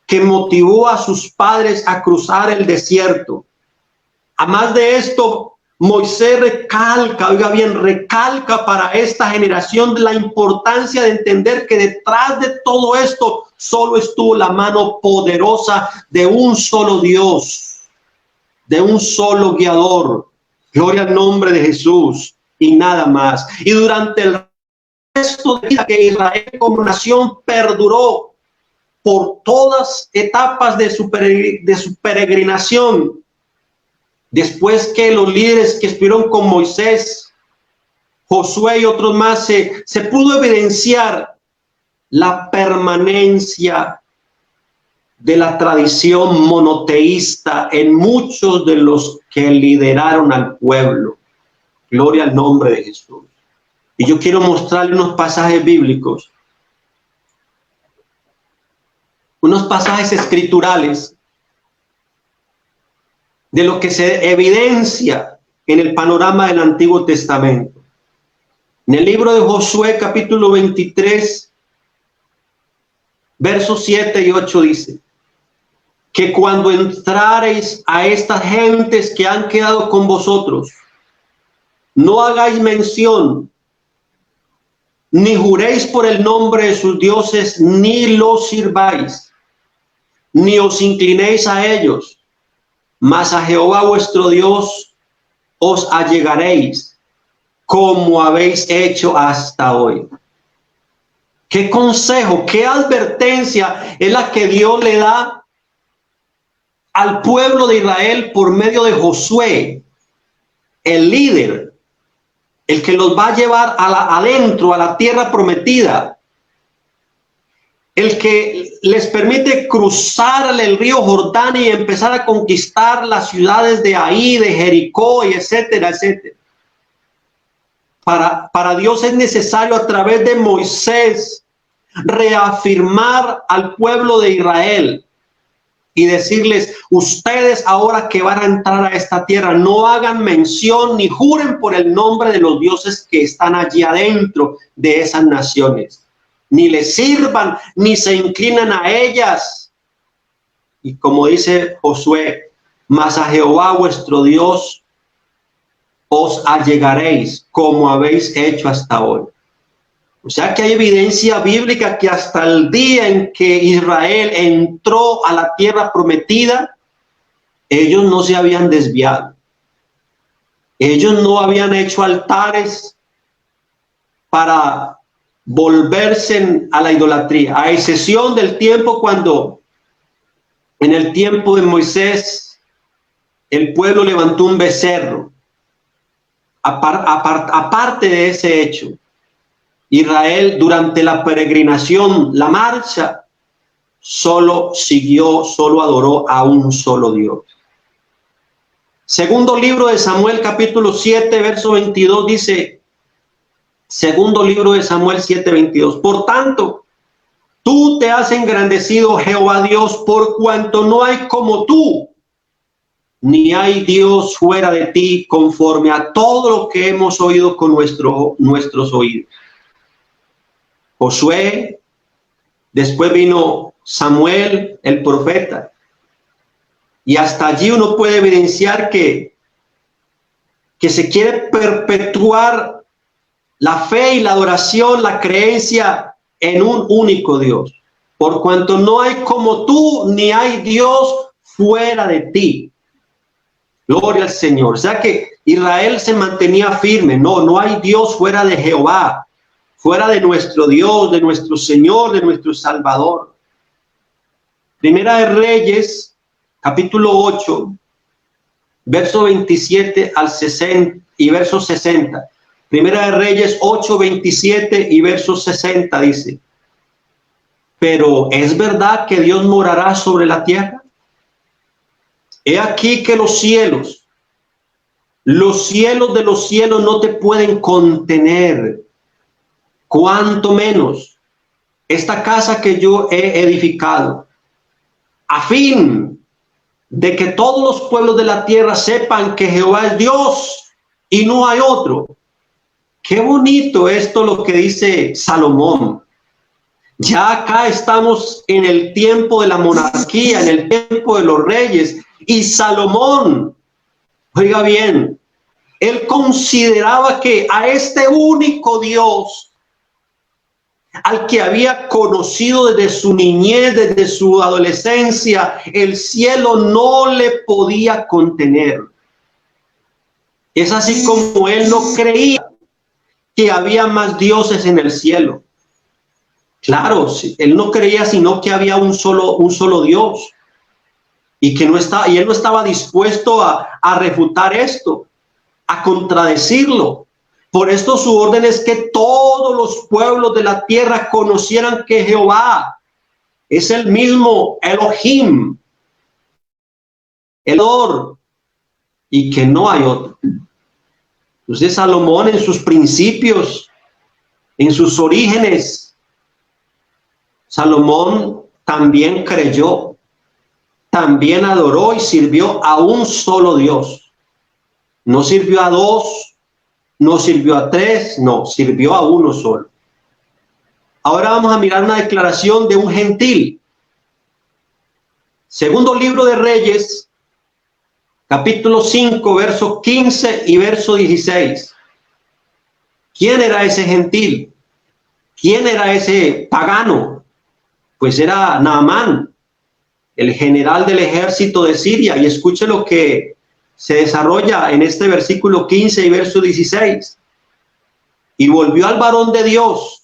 que motivó a sus padres a cruzar el desierto. Además de esto, Moisés recalca, oiga bien, recalca para esta generación la importancia de entender que detrás de todo esto solo estuvo la mano poderosa de un solo Dios, de un solo guiador. Gloria al nombre de Jesús, y nada más. Y durante el resto de vida que Israel como nación perduró por todas etapas de su peregrinación, después que los líderes que estuvieron con Moisés, Josué y otros más, se pudo evidenciar la permanencia de la tradición monoteísta en muchos de los que lideraron al pueblo. Gloria al nombre de Jesús. Y yo quiero mostrarle unos pasajes bíblicos, unos pasajes escriturales de lo que se evidencia en el panorama del Antiguo Testamento. En el libro de Josué, capítulo 23, versos 7 y 8 dice: que cuando entrareis a estas gentes que han quedado con vosotros, no hagáis mención, ni juréis por el nombre de sus dioses, ni los sirváis, ni os inclinéis a ellos, mas a Jehová vuestro Dios os allegaréis, como habéis hecho hasta hoy. ¿Qué consejo, qué advertencia es la que Dios le da al pueblo de Israel por medio de Josué, el líder, el que los va a llevar adentro, a la tierra prometida, el que les permite cruzar el río Jordán y empezar a conquistar las ciudades de Ai, de Jericó, y etcétera, etcétera? Para Dios es necesario a través de Moisés reafirmar al pueblo de Israel y decirles: ustedes ahora que van a entrar a esta tierra, no hagan mención ni juren por el nombre de los dioses que están allí adentro de esas naciones, ni les sirvan, ni se inclinan a ellas. Y como dice Josué: mas a Jehová vuestro Dios os allegaréis, como habéis hecho hasta hoy. O sea que hay evidencia bíblica que hasta el día en que Israel entró a la tierra prometida, ellos no se habían desviado. Ellos no habían hecho altares para volverse a la idolatría, a excepción del tiempo cuando, en el tiempo de Moisés, el pueblo levantó un becerro. Aparte de ese hecho, Israel durante la peregrinación, la marcha, solo adoró a un solo Dios. Segundo libro de Samuel, capítulo 7, verso 22 dice: segundo libro de Samuel 7, 22. Por tanto, tú te has engrandecido, Jehová Dios, por cuanto no hay como tú, ni hay Dios fuera de ti, conforme a todo lo que hemos oído con nuestros oídos. Josué Después vino Samuel, el profeta. Y hasta allí uno puede evidenciar que se quiere perpetuar la fe y la adoración, la creencia en un único Dios. Por cuanto no hay como tú, ni hay Dios fuera de ti. Gloria al Señor. O sea que Israel se mantenía firme. No hay Dios fuera de Jehová, fuera de nuestro Dios, de nuestro Señor, de nuestro Salvador. Primera de Reyes, capítulo 8, verso 27 al 60 y verso 60. Primera de Reyes 8, 27 y verso 60 dice: pero ¿es verdad que Dios morará sobre la tierra? He aquí que los cielos de los cielos no te pueden contener, cuanto menos esta casa que yo he edificado, a fin de que todos los pueblos de la tierra sepan que Jehová es Dios y no hay otro. Qué bonito esto lo que dice Salomón. Ya acá estamos en el tiempo de la monarquía, en el tiempo de los reyes, y Salomón, oiga bien, él consideraba que a este único Dios, al que había conocido desde su niñez, desde su adolescencia, el cielo no le podía contener. Es así como él no creía que había más dioses en el cielo. Claro, él no creía sino que había un solo Dios, y que él no estaba dispuesto a refutar esto, a contradecirlo. Por esto su orden es que todos los pueblos de la tierra conocieran que Jehová es el mismo Elohim, el Or, y que no hay otro. Entonces Salomón, en sus principios, en sus orígenes, Salomón también creyó, también adoró y sirvió a un solo Dios. No sirvió a dos, no sirvió a tres, no, sirvió a uno solo. Ahora vamos a mirar una declaración de un gentil. Segundo libro de Reyes, capítulo 5, verso 15 y verso 16. ¿Quién era ese gentil? ¿Quién era ese pagano? Pues era Naamán, el general del ejército de Siria. Y escuche lo que se desarrolla en este versículo 15 y verso 16. Y volvió al varón de Dios,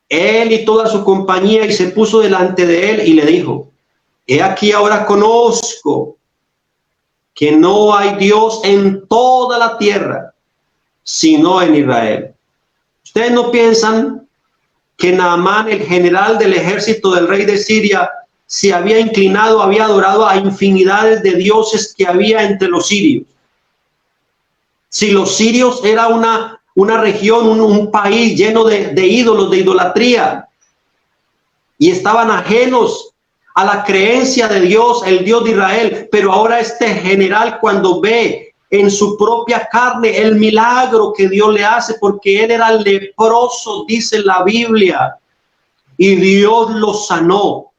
él y toda su compañía, y se puso delante de él y le dijo: he aquí ahora conozco que no hay Dios en toda la tierra, sino en Israel. ¿Ustedes no piensan que Naamán, el general del ejército del rey de Siria, se había inclinado, había adorado a infinidades de dioses que había entre los sirios? Si los sirios era una región, un país lleno de ídolos, de idolatría, y estaban ajenos a la creencia de Dios, el Dios de Israel. Pero ahora este general, cuando ve en su propia carne el milagro que Dios le hace, porque él era leproso, dice la Biblia, y Dios lo sanó.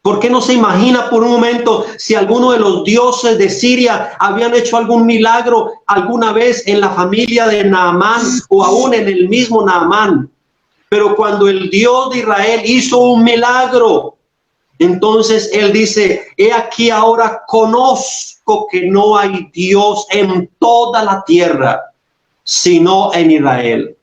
¿Por qué no se imagina por un momento si alguno de los dioses de Siria habían hecho algún milagro alguna vez en la familia de Naamán o aún en el mismo Naamán? Pero cuando el Dios de Israel hizo un milagro, entonces él dice: he aquí ahora conozco que no hay Dios en toda la tierra, sino en Israel.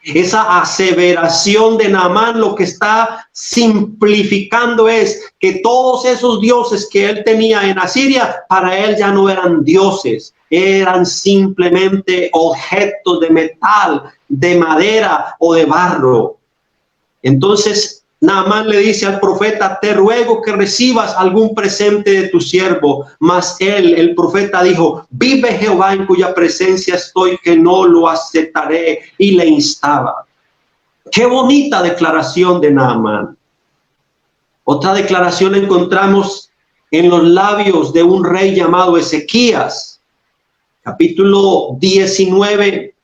Esa aseveración de Naamán lo que está simplificando es que todos esos dioses que él tenía en Asiria, para él ya no eran dioses, eran simplemente objetos de metal, de madera o de barro. Entonces Naamán le dice al profeta: te ruego que recibas algún presente de tu siervo. Mas él, el profeta, dijo: vive Jehová en cuya presencia estoy, que no lo aceptaré. Y le instaba. Qué bonita declaración de Naamán. Otra declaración la encontramos en los labios de un rey llamado Ezequías, capítulo 19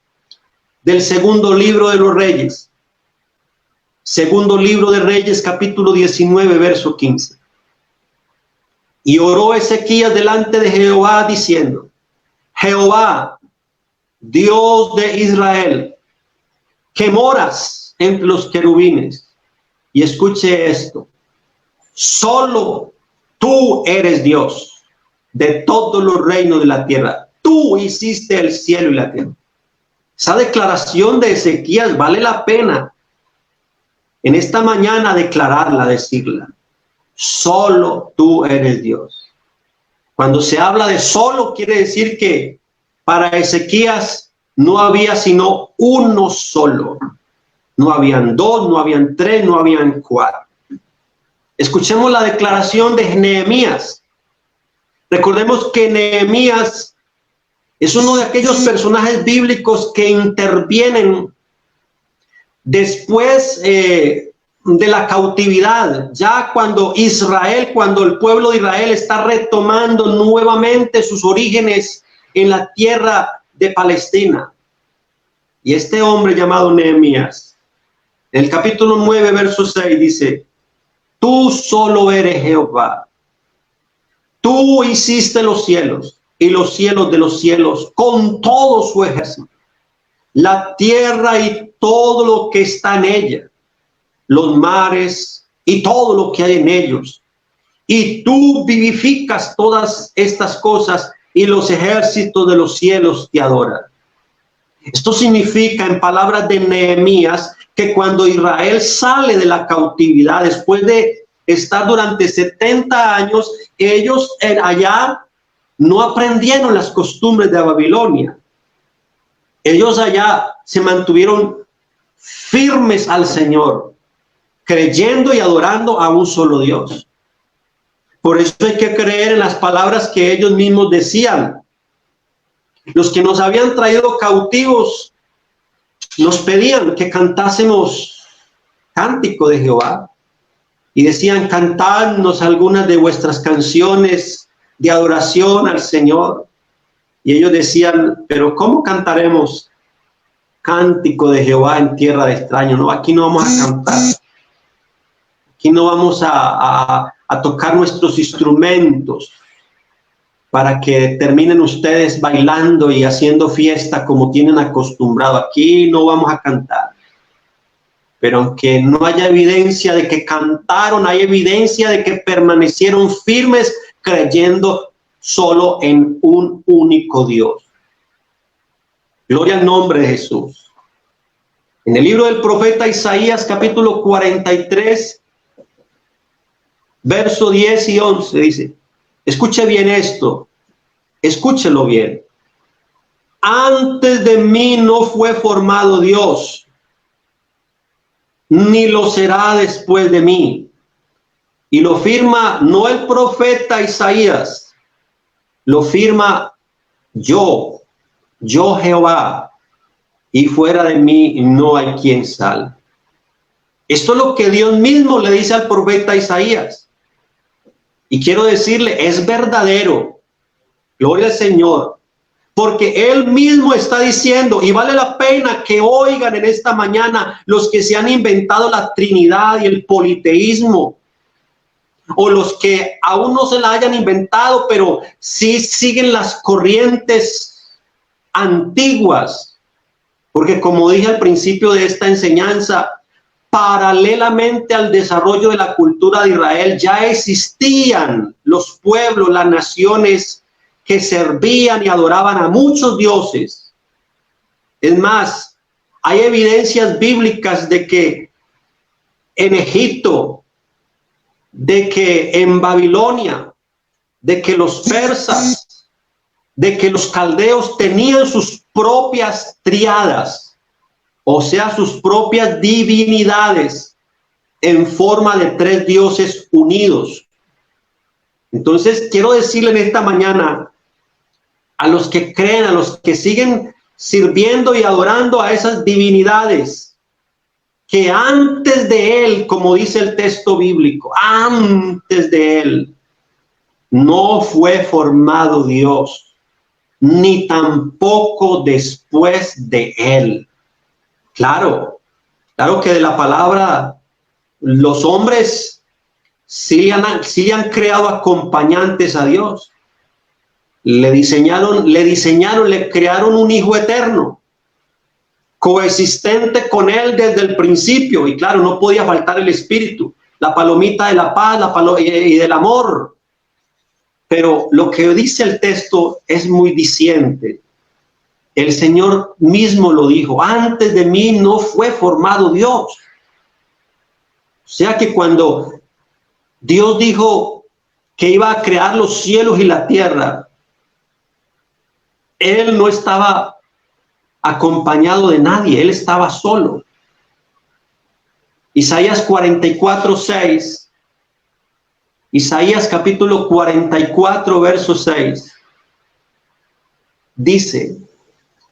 del segundo libro de los Reyes. Segundo libro de Reyes, capítulo 19, verso 15. Y oró Ezequías delante de Jehová diciendo: Jehová, Dios de Israel, que moras entre los querubines. Y escuche esto: solo tú eres Dios de todos los reinos de la tierra. Tú hiciste el cielo y la tierra. Esa declaración de Ezequías vale la pena en esta mañana declararla, decirla. Solo tú eres Dios. Cuando se habla de solo, quiere decir que para Ezequías no había sino uno solo. No habían dos, no habían tres, no habían cuatro. Escuchemos la declaración de Nehemías. Recordemos que Nehemías es uno de aquellos personajes bíblicos que intervienen después de la cautividad, ya cuando el pueblo de Israel está retomando nuevamente sus orígenes en la tierra de Palestina. Y este hombre llamado Nehemías, en el capítulo 9, verso 6 dice: tú solo eres Jehová. Tú hiciste los cielos y los cielos de los cielos con todo su ejército, la tierra y todo lo que está en ella, los mares y todo lo que hay en ellos. Y tú vivificas todas estas cosas y los ejércitos de los cielos te adoran. Esto significa, en palabras de Nehemías, que cuando Israel sale de la cautividad, después de estar durante 70 años, ellos allá no aprendieron las costumbres de Babilonia. Ellos allá se mantuvieron firmes al Señor, creyendo y adorando a un solo Dios. Por eso hay que creer en las palabras que ellos mismos decían. Los que nos habían traído cautivos nos pedían que cantásemos cántico de Jehová y decían: cantadnos algunas de vuestras canciones de adoración al Señor. Y ellos decían: pero ¿cómo cantaremos cántico de Jehová en tierra de extraños? No, aquí no vamos a cantar. Aquí no vamos a tocar nuestros instrumentos para que terminen ustedes bailando y haciendo fiesta como tienen acostumbrado. Aquí no vamos a cantar. Pero aunque no haya evidencia de que cantaron, hay evidencia de que permanecieron firmes creyendo solo en un único Dios. Gloria al nombre de Jesús. En el libro del profeta Isaías, capítulo 43, verso 10 y 11, dice: escuche bien esto, escúchelo bien. Antes de mí no fue formado Dios, ni lo será después de mí. Y lo firma no el profeta Isaías, lo firma yo Jehová, y fuera de mí no hay quien salve. Esto es lo que Dios mismo le dice al profeta Isaías. Y quiero decirle, es verdadero. Gloria al Señor. Porque Él mismo está diciendo, y vale la pena que oigan en esta mañana los que se han inventado la Trinidad y el politeísmo, o los que aún no se la hayan inventado, pero sí siguen las corrientes antiguas. Porque como dije al principio de esta enseñanza, paralelamente al desarrollo de la cultura de Israel, ya existían los pueblos, las naciones que servían y adoraban a muchos dioses. Es más, hay evidencias bíblicas de que en Egipto, de que en Babilonia, de que los persas, de que los caldeos tenían sus propias triadas, o sea, sus propias divinidades en forma de tres dioses unidos. Entonces, quiero decirle en esta mañana a los que creen, a los que siguen sirviendo y adorando a esas divinidades, que antes de él, como dice el texto bíblico, antes de él, no fue formado Dios, ni tampoco después de él. Claro, Claro que de la palabra, los hombres sí han creado acompañantes a Dios. Le crearon un hijo eterno, coexistente con él desde el principio. Y claro, no podía faltar el espíritu, la palomita de la paz, y del amor. Pero lo que dice el texto es muy diciente. El Señor mismo lo dijo: antes de mí no fue formado Dios. O sea que cuando Dios dijo que iba a crear los cielos y la tierra, Él no estaba acompañado de nadie, Él estaba solo. Isaías 44:6, Isaías capítulo 44, verso 6, dice: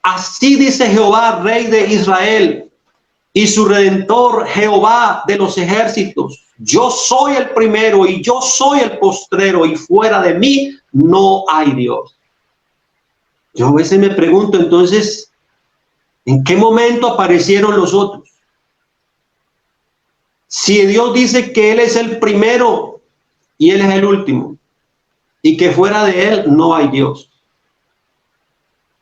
así dice Jehová, Rey de Israel, y su Redentor, Jehová de los ejércitos: yo soy el primero y yo soy el postrero, y fuera de mí no hay Dios. Yo a veces me pregunto, entonces, ¿en qué momento aparecieron los otros? Si Dios dice que Él es el primero y Él es el último, y que fuera de Él no hay Dios.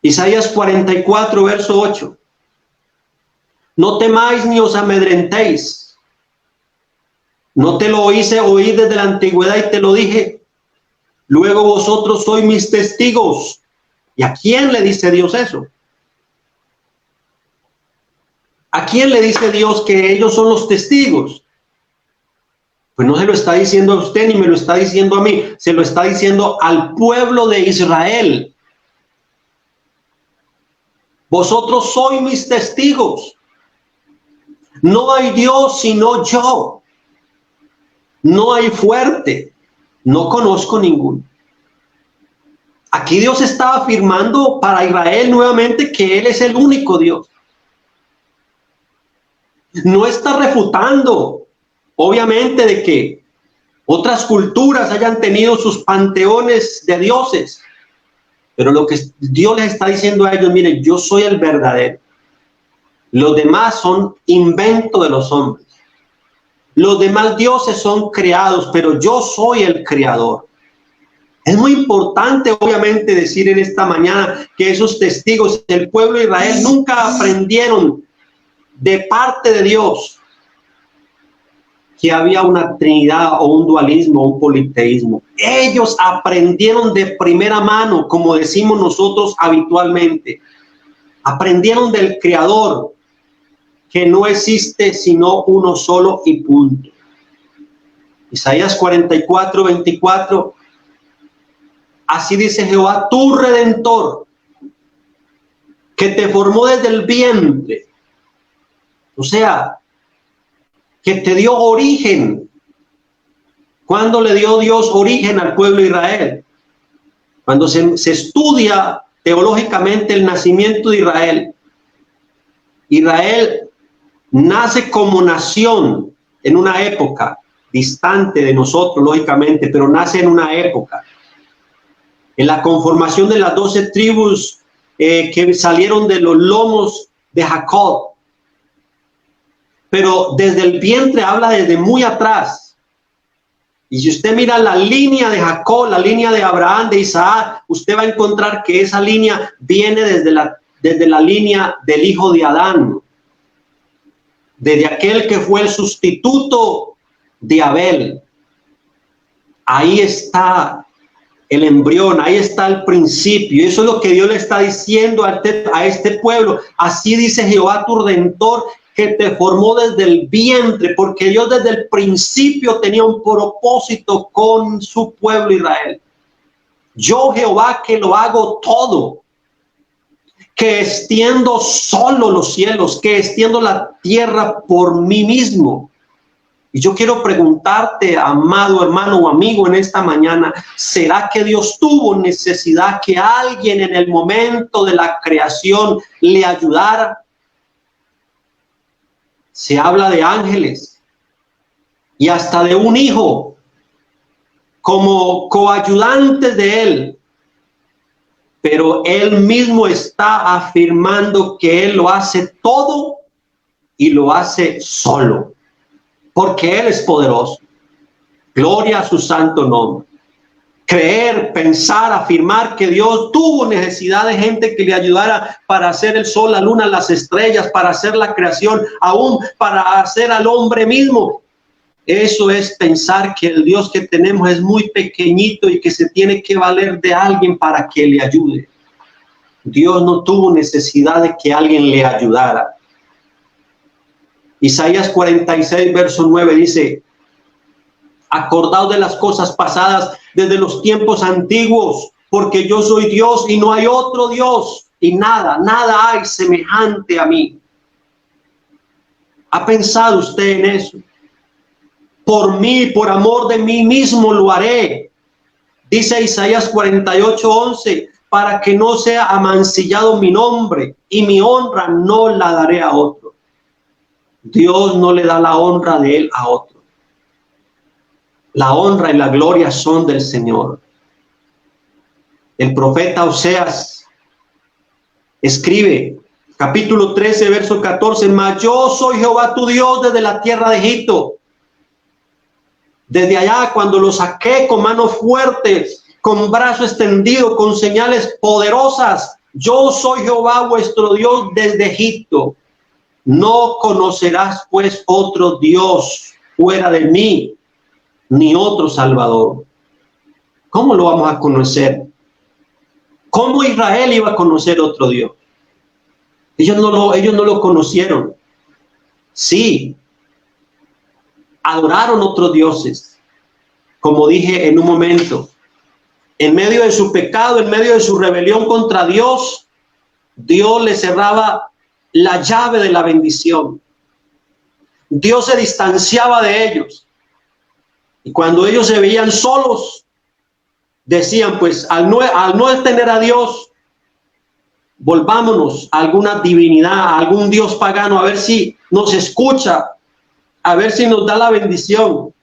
Isaías 44, verso 8. No temáis ni os amedrentéis. No te lo hice oír desde la antigüedad y te lo dije. Luego vosotros sois mis testigos. ¿Y a quién le dice Dios eso? ¿A quién le dice Dios que ellos son los testigos? Pues no se lo está diciendo a usted ni me lo está diciendo a mí. Se lo está diciendo al pueblo de Israel. Vosotros sois mis testigos. No hay Dios sino yo. No hay fuerte. No conozco ninguno. Aquí Dios está afirmando para Israel nuevamente que Él es el único Dios. No está refutando, obviamente, de que otras culturas hayan tenido sus panteones de dioses. Pero lo que Dios les está diciendo a ellos: miren, yo soy el verdadero. Los demás son invento de los hombres. Los demás dioses son creados, pero yo soy el creador. Es muy importante, obviamente, decir en esta mañana que esos testigos del pueblo de Israel nunca aprendieron de parte de Dios que había una trinidad o un dualismo, un politeísmo. Ellos aprendieron de primera mano, como decimos nosotros habitualmente. Aprendieron del Creador, que no existe sino uno solo y punto. Isaías 44, 24. Así dice Jehová, tu Redentor, que te formó desde el vientre. O sea, que te dio origen. ¿Cuándo le dio Dios origen al pueblo de Israel? Cuando se estudia teológicamente el nacimiento de Israel. Israel nace como nación en una época distante de nosotros, lógicamente, pero nace en una época. En la conformación de las 12 tribus que salieron de los lomos de Jacob. Pero desde el vientre habla desde muy atrás. Y si usted mira la línea de Jacob, la línea de Abraham, de Isaac, usted va a encontrar que esa línea viene desde la línea del hijo de Adán. Desde aquel que fue el sustituto de Abel. Ahí está el embrión, ahí está el principio. Eso es lo que Dios le está diciendo a este pueblo. Así dice Jehová tu Redentor, que te formó desde el vientre, porque Dios desde el principio tenía un propósito con su pueblo Israel. Yo, Jehová, que lo hago todo, que extiendo solo los cielos, que extiendo la tierra por mí mismo. Y yo quiero preguntarte, amado hermano o amigo, en esta mañana, ¿será que Dios tuvo necesidad que alguien en el momento de la creación le ayudara? Se habla de ángeles y hasta de un hijo como coayudantes de él, pero él mismo está afirmando que él lo hace todo y lo hace solo, porque Él es poderoso. Gloria a su santo nombre. Creer, pensar, afirmar que Dios tuvo necesidad de gente que le ayudara para hacer el sol, la luna, las estrellas, para hacer la creación, aún para hacer al hombre mismo. Eso es pensar que el Dios que tenemos es muy pequeñito y que se tiene que valer de alguien para que le ayude. Dios no tuvo necesidad de que alguien le ayudara. Isaías 46, verso 9 dice: acordaos de las cosas pasadas desde los tiempos antiguos, porque yo soy Dios y no hay otro Dios, y nada hay semejante a mí. ¿Ha pensado usted en eso? Por mí, por amor de mí mismo lo haré. Dice Isaías 48, 11, para que no sea amancillado mi nombre, y mi honra no la daré a otro. Dios no le da la honra de él a otro. La honra y la gloria son del Señor. El profeta Oseas escribe, capítulo 13, verso 14, mas yo soy Jehová tu Dios desde la tierra de Egipto. Desde allá, cuando lo saqué con mano fuerte, con brazo extendido, con señales poderosas. Yo soy Jehová vuestro Dios desde Egipto. No conocerás pues otro Dios fuera de mí, ni otro Salvador. ¿Cómo lo vamos a conocer? ¿Cómo Israel iba a conocer otro Dios? Ellos no lo conocieron. Sí, adoraron otros dioses. Como dije en un momento, en medio de su pecado, en medio de su rebelión contra Dios, Dios les cerraba la llave de la bendición. Dios se distanciaba de ellos. Y cuando ellos se veían solos, decían, pues al no tener a Dios, volvámonos a alguna divinidad, a algún Dios pagano, a ver si nos escucha, a ver si nos da la bendición.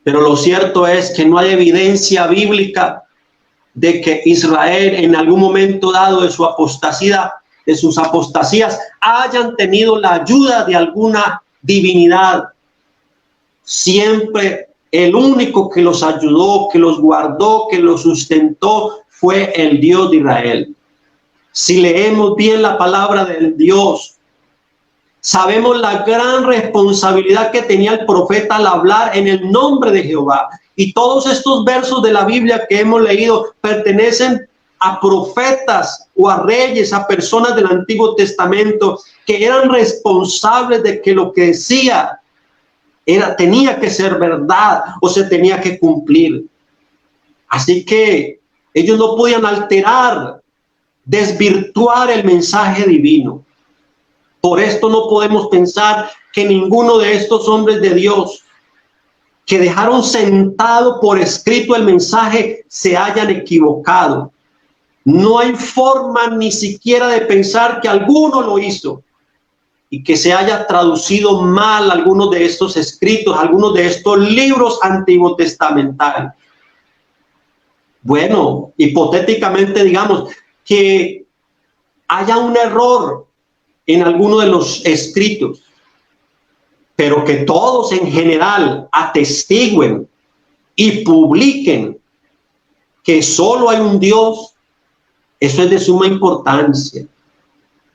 Pero lo cierto es que no hay evidencia bíblica de que Israel en algún momento dado de su apostasía, de sus apostasías, hayan tenido la ayuda de alguna divinidad. Siempre el único que los ayudó, que los guardó, que los sustentó fue el Dios de Israel. Si leemos bien la palabra del Dios, sabemos la gran responsabilidad que tenía el profeta al hablar en el nombre de Jehová. Y todos estos versos de la Biblia que hemos leído pertenecen a profetas o a reyes, a personas del Antiguo Testamento que eran responsables de que lo que decía tenía que ser verdad o se tenía que cumplir. Así que ellos no podían alterar, desvirtuar el mensaje divino. Por esto no podemos pensar que ninguno de estos hombres de Dios que dejaron sentado por escrito el mensaje se hayan equivocado. No hay forma ni siquiera de pensar que alguno lo hizo y que se haya traducido mal algunos de estos escritos, algunos de estos libros antiguos testamentales. Bueno, hipotéticamente digamos que haya un error en alguno de los escritos, pero que todos en general atestiguen y publiquen que solo hay un Dios, eso es de suma importancia.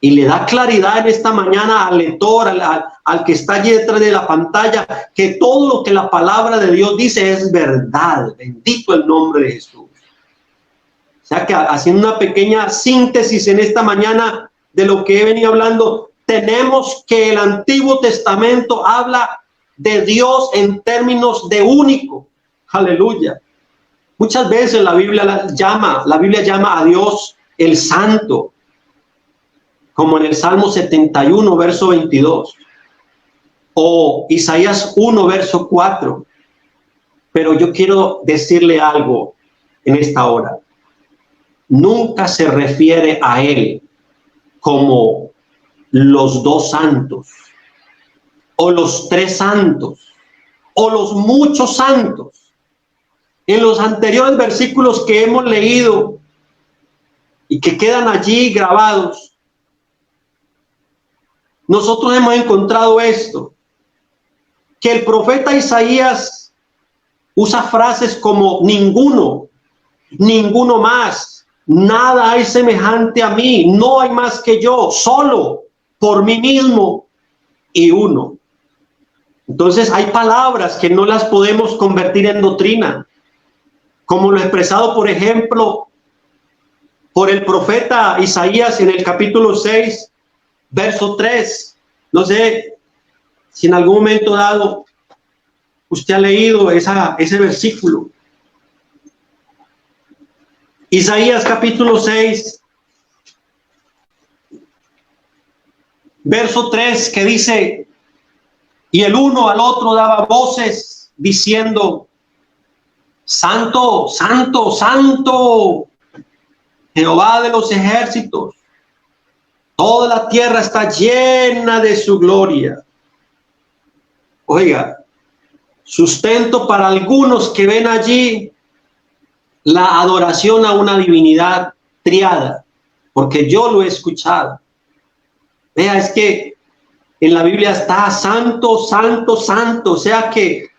Y le da claridad en esta mañana al lector, al que está allí detrás de la pantalla, que todo lo que la palabra de Dios dice es verdad. Bendito el nombre de Jesús. O sea que haciendo una pequeña síntesis en esta mañana de lo que he venido hablando, tenemos que el Antiguo Testamento habla de Dios en términos de único. Aleluya. Muchas veces la Biblia llama a Dios el Santo, como en el Salmo 71, verso 22, o Isaías 1, verso 4. Pero yo quiero decirle algo en esta hora. Nunca se refiere a Él como los dos santos, o los tres santos, o los muchos santos. En los anteriores versículos que hemos leído y que quedan allí grabados, nosotros hemos encontrado esto, que el profeta Isaías usa frases como ninguno, ninguno más, nada hay semejante a mí, no hay más que yo, solo, por mí mismo y uno. Entonces hay palabras que no las podemos convertir en doctrina, como lo expresado, por ejemplo, por el profeta Isaías en el capítulo 6, verso 3. No sé si en algún momento dado usted ha leído ese versículo. Isaías capítulo 6, verso 3, que dice: y el uno al otro daba voces diciendo: Santo, santo, santo, Jehová de los ejércitos, toda la tierra está llena de su gloria. Oiga, sustento para algunos que ven allí la adoración a una divinidad triada, porque yo lo he escuchado. Vea, es que en la Biblia está santo, santo, santo, o sea que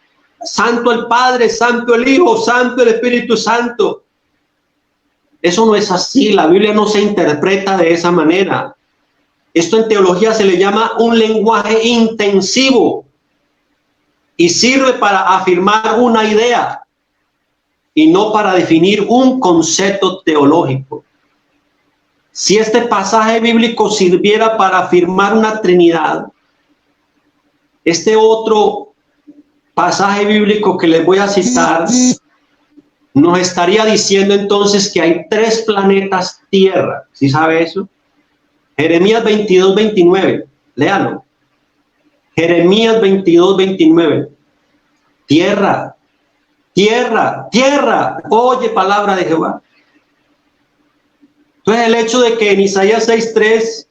santo el Padre, santo el Hijo, santo el Espíritu Santo. Eso no es así, la Biblia no se interpreta de esa manera. Esto en teología se le llama un lenguaje intensivo y sirve para afirmar una idea y no para definir un concepto teológico. Si este pasaje bíblico sirviera para afirmar una Trinidad, este otro pasaje bíblico que les voy a citar nos estaría diciendo entonces que hay 3 planetas Tierra. ¿Sí sabe eso? Jeremías 22, 29. Léalo. Jeremías 22, 29. Tierra, tierra, tierra, oye palabra de Jehová. Entonces el hecho de que en Isaías 6:3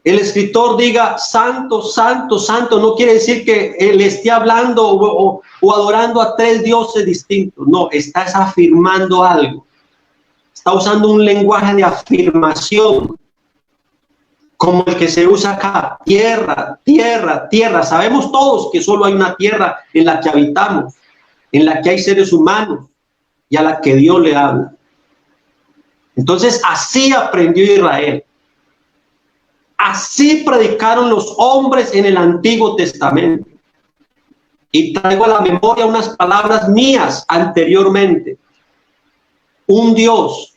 el escritor diga santo, santo, santo, no quiere decir que él esté hablando o adorando a 3 dioses distintos. No, está afirmando algo. Está usando un lenguaje de afirmación, como el que se usa acá: tierra, tierra, tierra. Sabemos todos que solo hay una tierra en la que habitamos, en la que hay seres humanos y a la que Dios le habla. Entonces así aprendió Israel. Así predicaron los hombres en el Antiguo Testamento. Y traigo a la memoria unas palabras mías anteriormente. Un Dios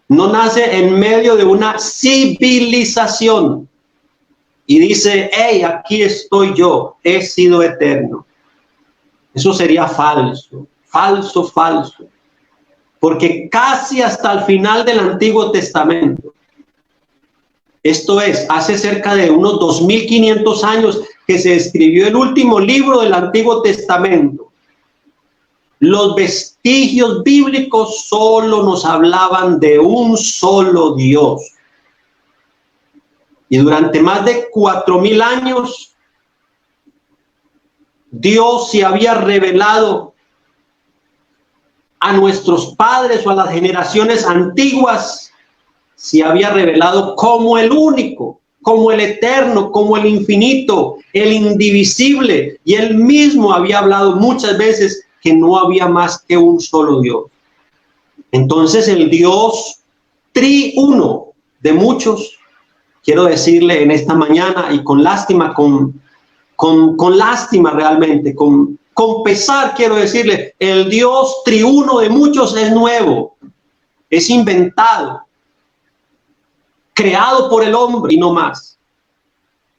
no nace en medio de una civilización y dice: hey, aquí estoy yo, he sido eterno. Eso sería falso, falso, falso. Porque casi hasta el final del Antiguo Testamento, esto es, hace cerca de unos 2500 años que se escribió el último libro del Antiguo Testamento, los vestigios bíblicos solo nos hablaban de un solo Dios. Y durante más de 4000 años, Dios se había revelado a nuestros padres o a las generaciones antiguas, se había revelado como el único, como el eterno, como el infinito, el indivisible. Y él mismo había hablado muchas veces que no había más que un solo Dios. Entonces el Dios triuno de muchos, quiero decirle en esta mañana y con lástima, con lástima realmente, con pesar quiero decirle, el Dios triuno de muchos es nuevo, es inventado, creado por el hombre y no más.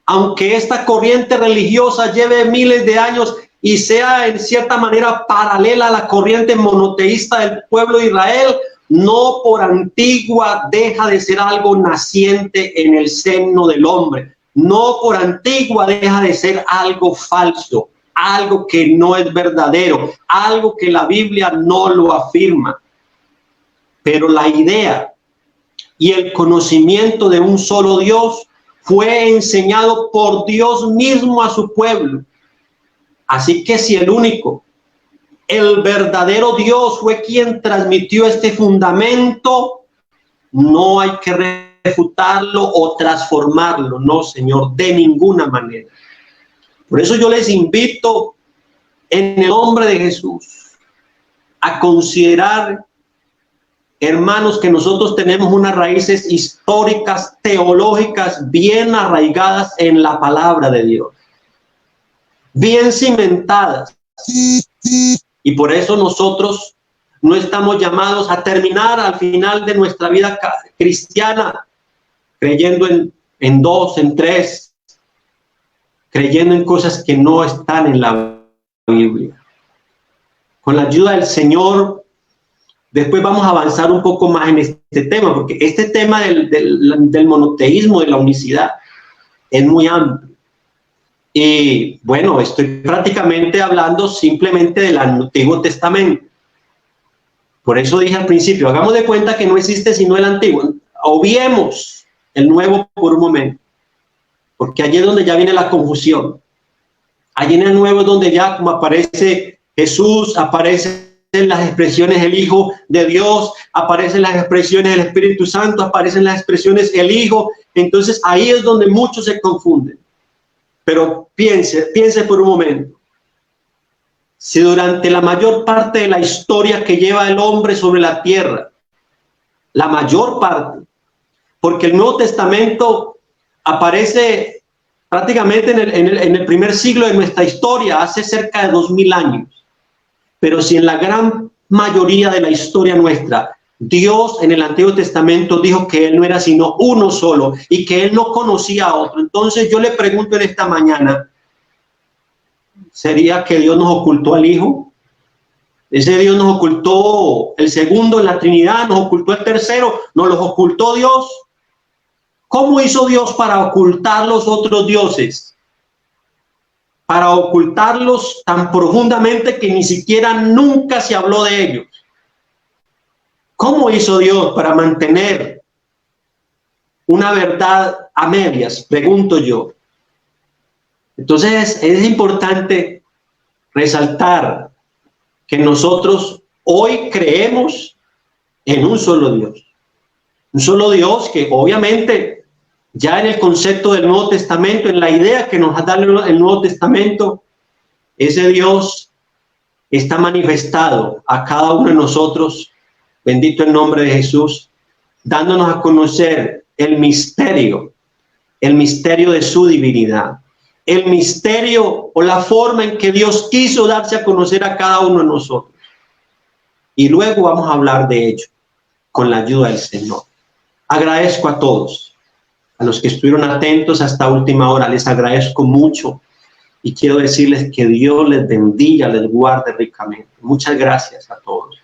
Aunque esta corriente religiosa lleve miles de años y sea en cierta manera paralela a la corriente monoteísta del pueblo de Israel, no por antigua deja de ser algo naciente en el seno del hombre. No por antigua deja de ser algo falso, algo que no es verdadero, algo que la Biblia no lo afirma. Pero la idea y el conocimiento de un solo Dios fue enseñado por Dios mismo a su pueblo. Así que si el único, el verdadero Dios fue quien transmitió este fundamento, no hay que refutarlo o transformarlo. No, Señor, de ninguna manera. Por eso yo les invito en el nombre de Jesús a considerar, hermanos, que nosotros tenemos unas raíces históricas, teológicas, bien arraigadas en la palabra de Dios, bien cimentadas. Y por eso nosotros no estamos llamados a terminar al final de nuestra vida cristiana creyendo en dos, en tres, creyendo en cosas que no están en la Biblia. Con la ayuda del Señor, después vamos a avanzar un poco más en este tema, porque este tema del monoteísmo, de la unicidad, es muy amplio. Y bueno, estoy prácticamente hablando simplemente del Antiguo Testamento. Por eso dije al principio, hagamos de cuenta que no existe sino el Antiguo. Obviemos el Nuevo por un momento, porque allí es donde ya viene la confusión. Allí en el Nuevo es donde ya, como aparece Jesús, aparecen las expresiones el Hijo de Dios, aparecen las expresiones del Espíritu Santo, aparecen las expresiones el Hijo. Entonces ahí es donde muchos se confunden. Pero piense por un momento. Si durante la mayor parte de la historia que lleva el hombre sobre la tierra, la mayor parte, porque el Nuevo Testamento aparece prácticamente en el primer siglo de nuestra historia, hace cerca de 2000 años. Pero si en la gran mayoría de la historia nuestra, Dios en el Antiguo Testamento dijo que Él no era sino uno solo y que Él no conocía a otro. Entonces yo le pregunto en esta mañana, ¿sería que Dios nos ocultó al Hijo? Ese Dios nos ocultó el segundo en la Trinidad, nos ocultó el tercero, nos los ocultó Dios. ¿Cómo hizo Dios para ocultar los otros dioses? Para ocultarlos tan profundamente que ni siquiera nunca se habló de ellos. ¿Cómo hizo Dios para mantener una verdad a medias? Pregunto yo. Entonces es importante resaltar que nosotros hoy creemos en un solo Dios. Un solo Dios que obviamente ya en el concepto del Nuevo Testamento, en la idea que nos da el Nuevo Testamento, ese Dios está manifestado a cada uno de nosotros, bendito el nombre de Jesús, dándonos a conocer el misterio de su divinidad, el misterio o la forma en que Dios quiso darse a conocer a cada uno de nosotros. Y luego vamos a hablar de ello con la ayuda del Señor. Agradezco a todos, a los que estuvieron atentos hasta última hora, les agradezco mucho y quiero decirles que Dios les bendiga, les guarde ricamente. Muchas gracias a todos.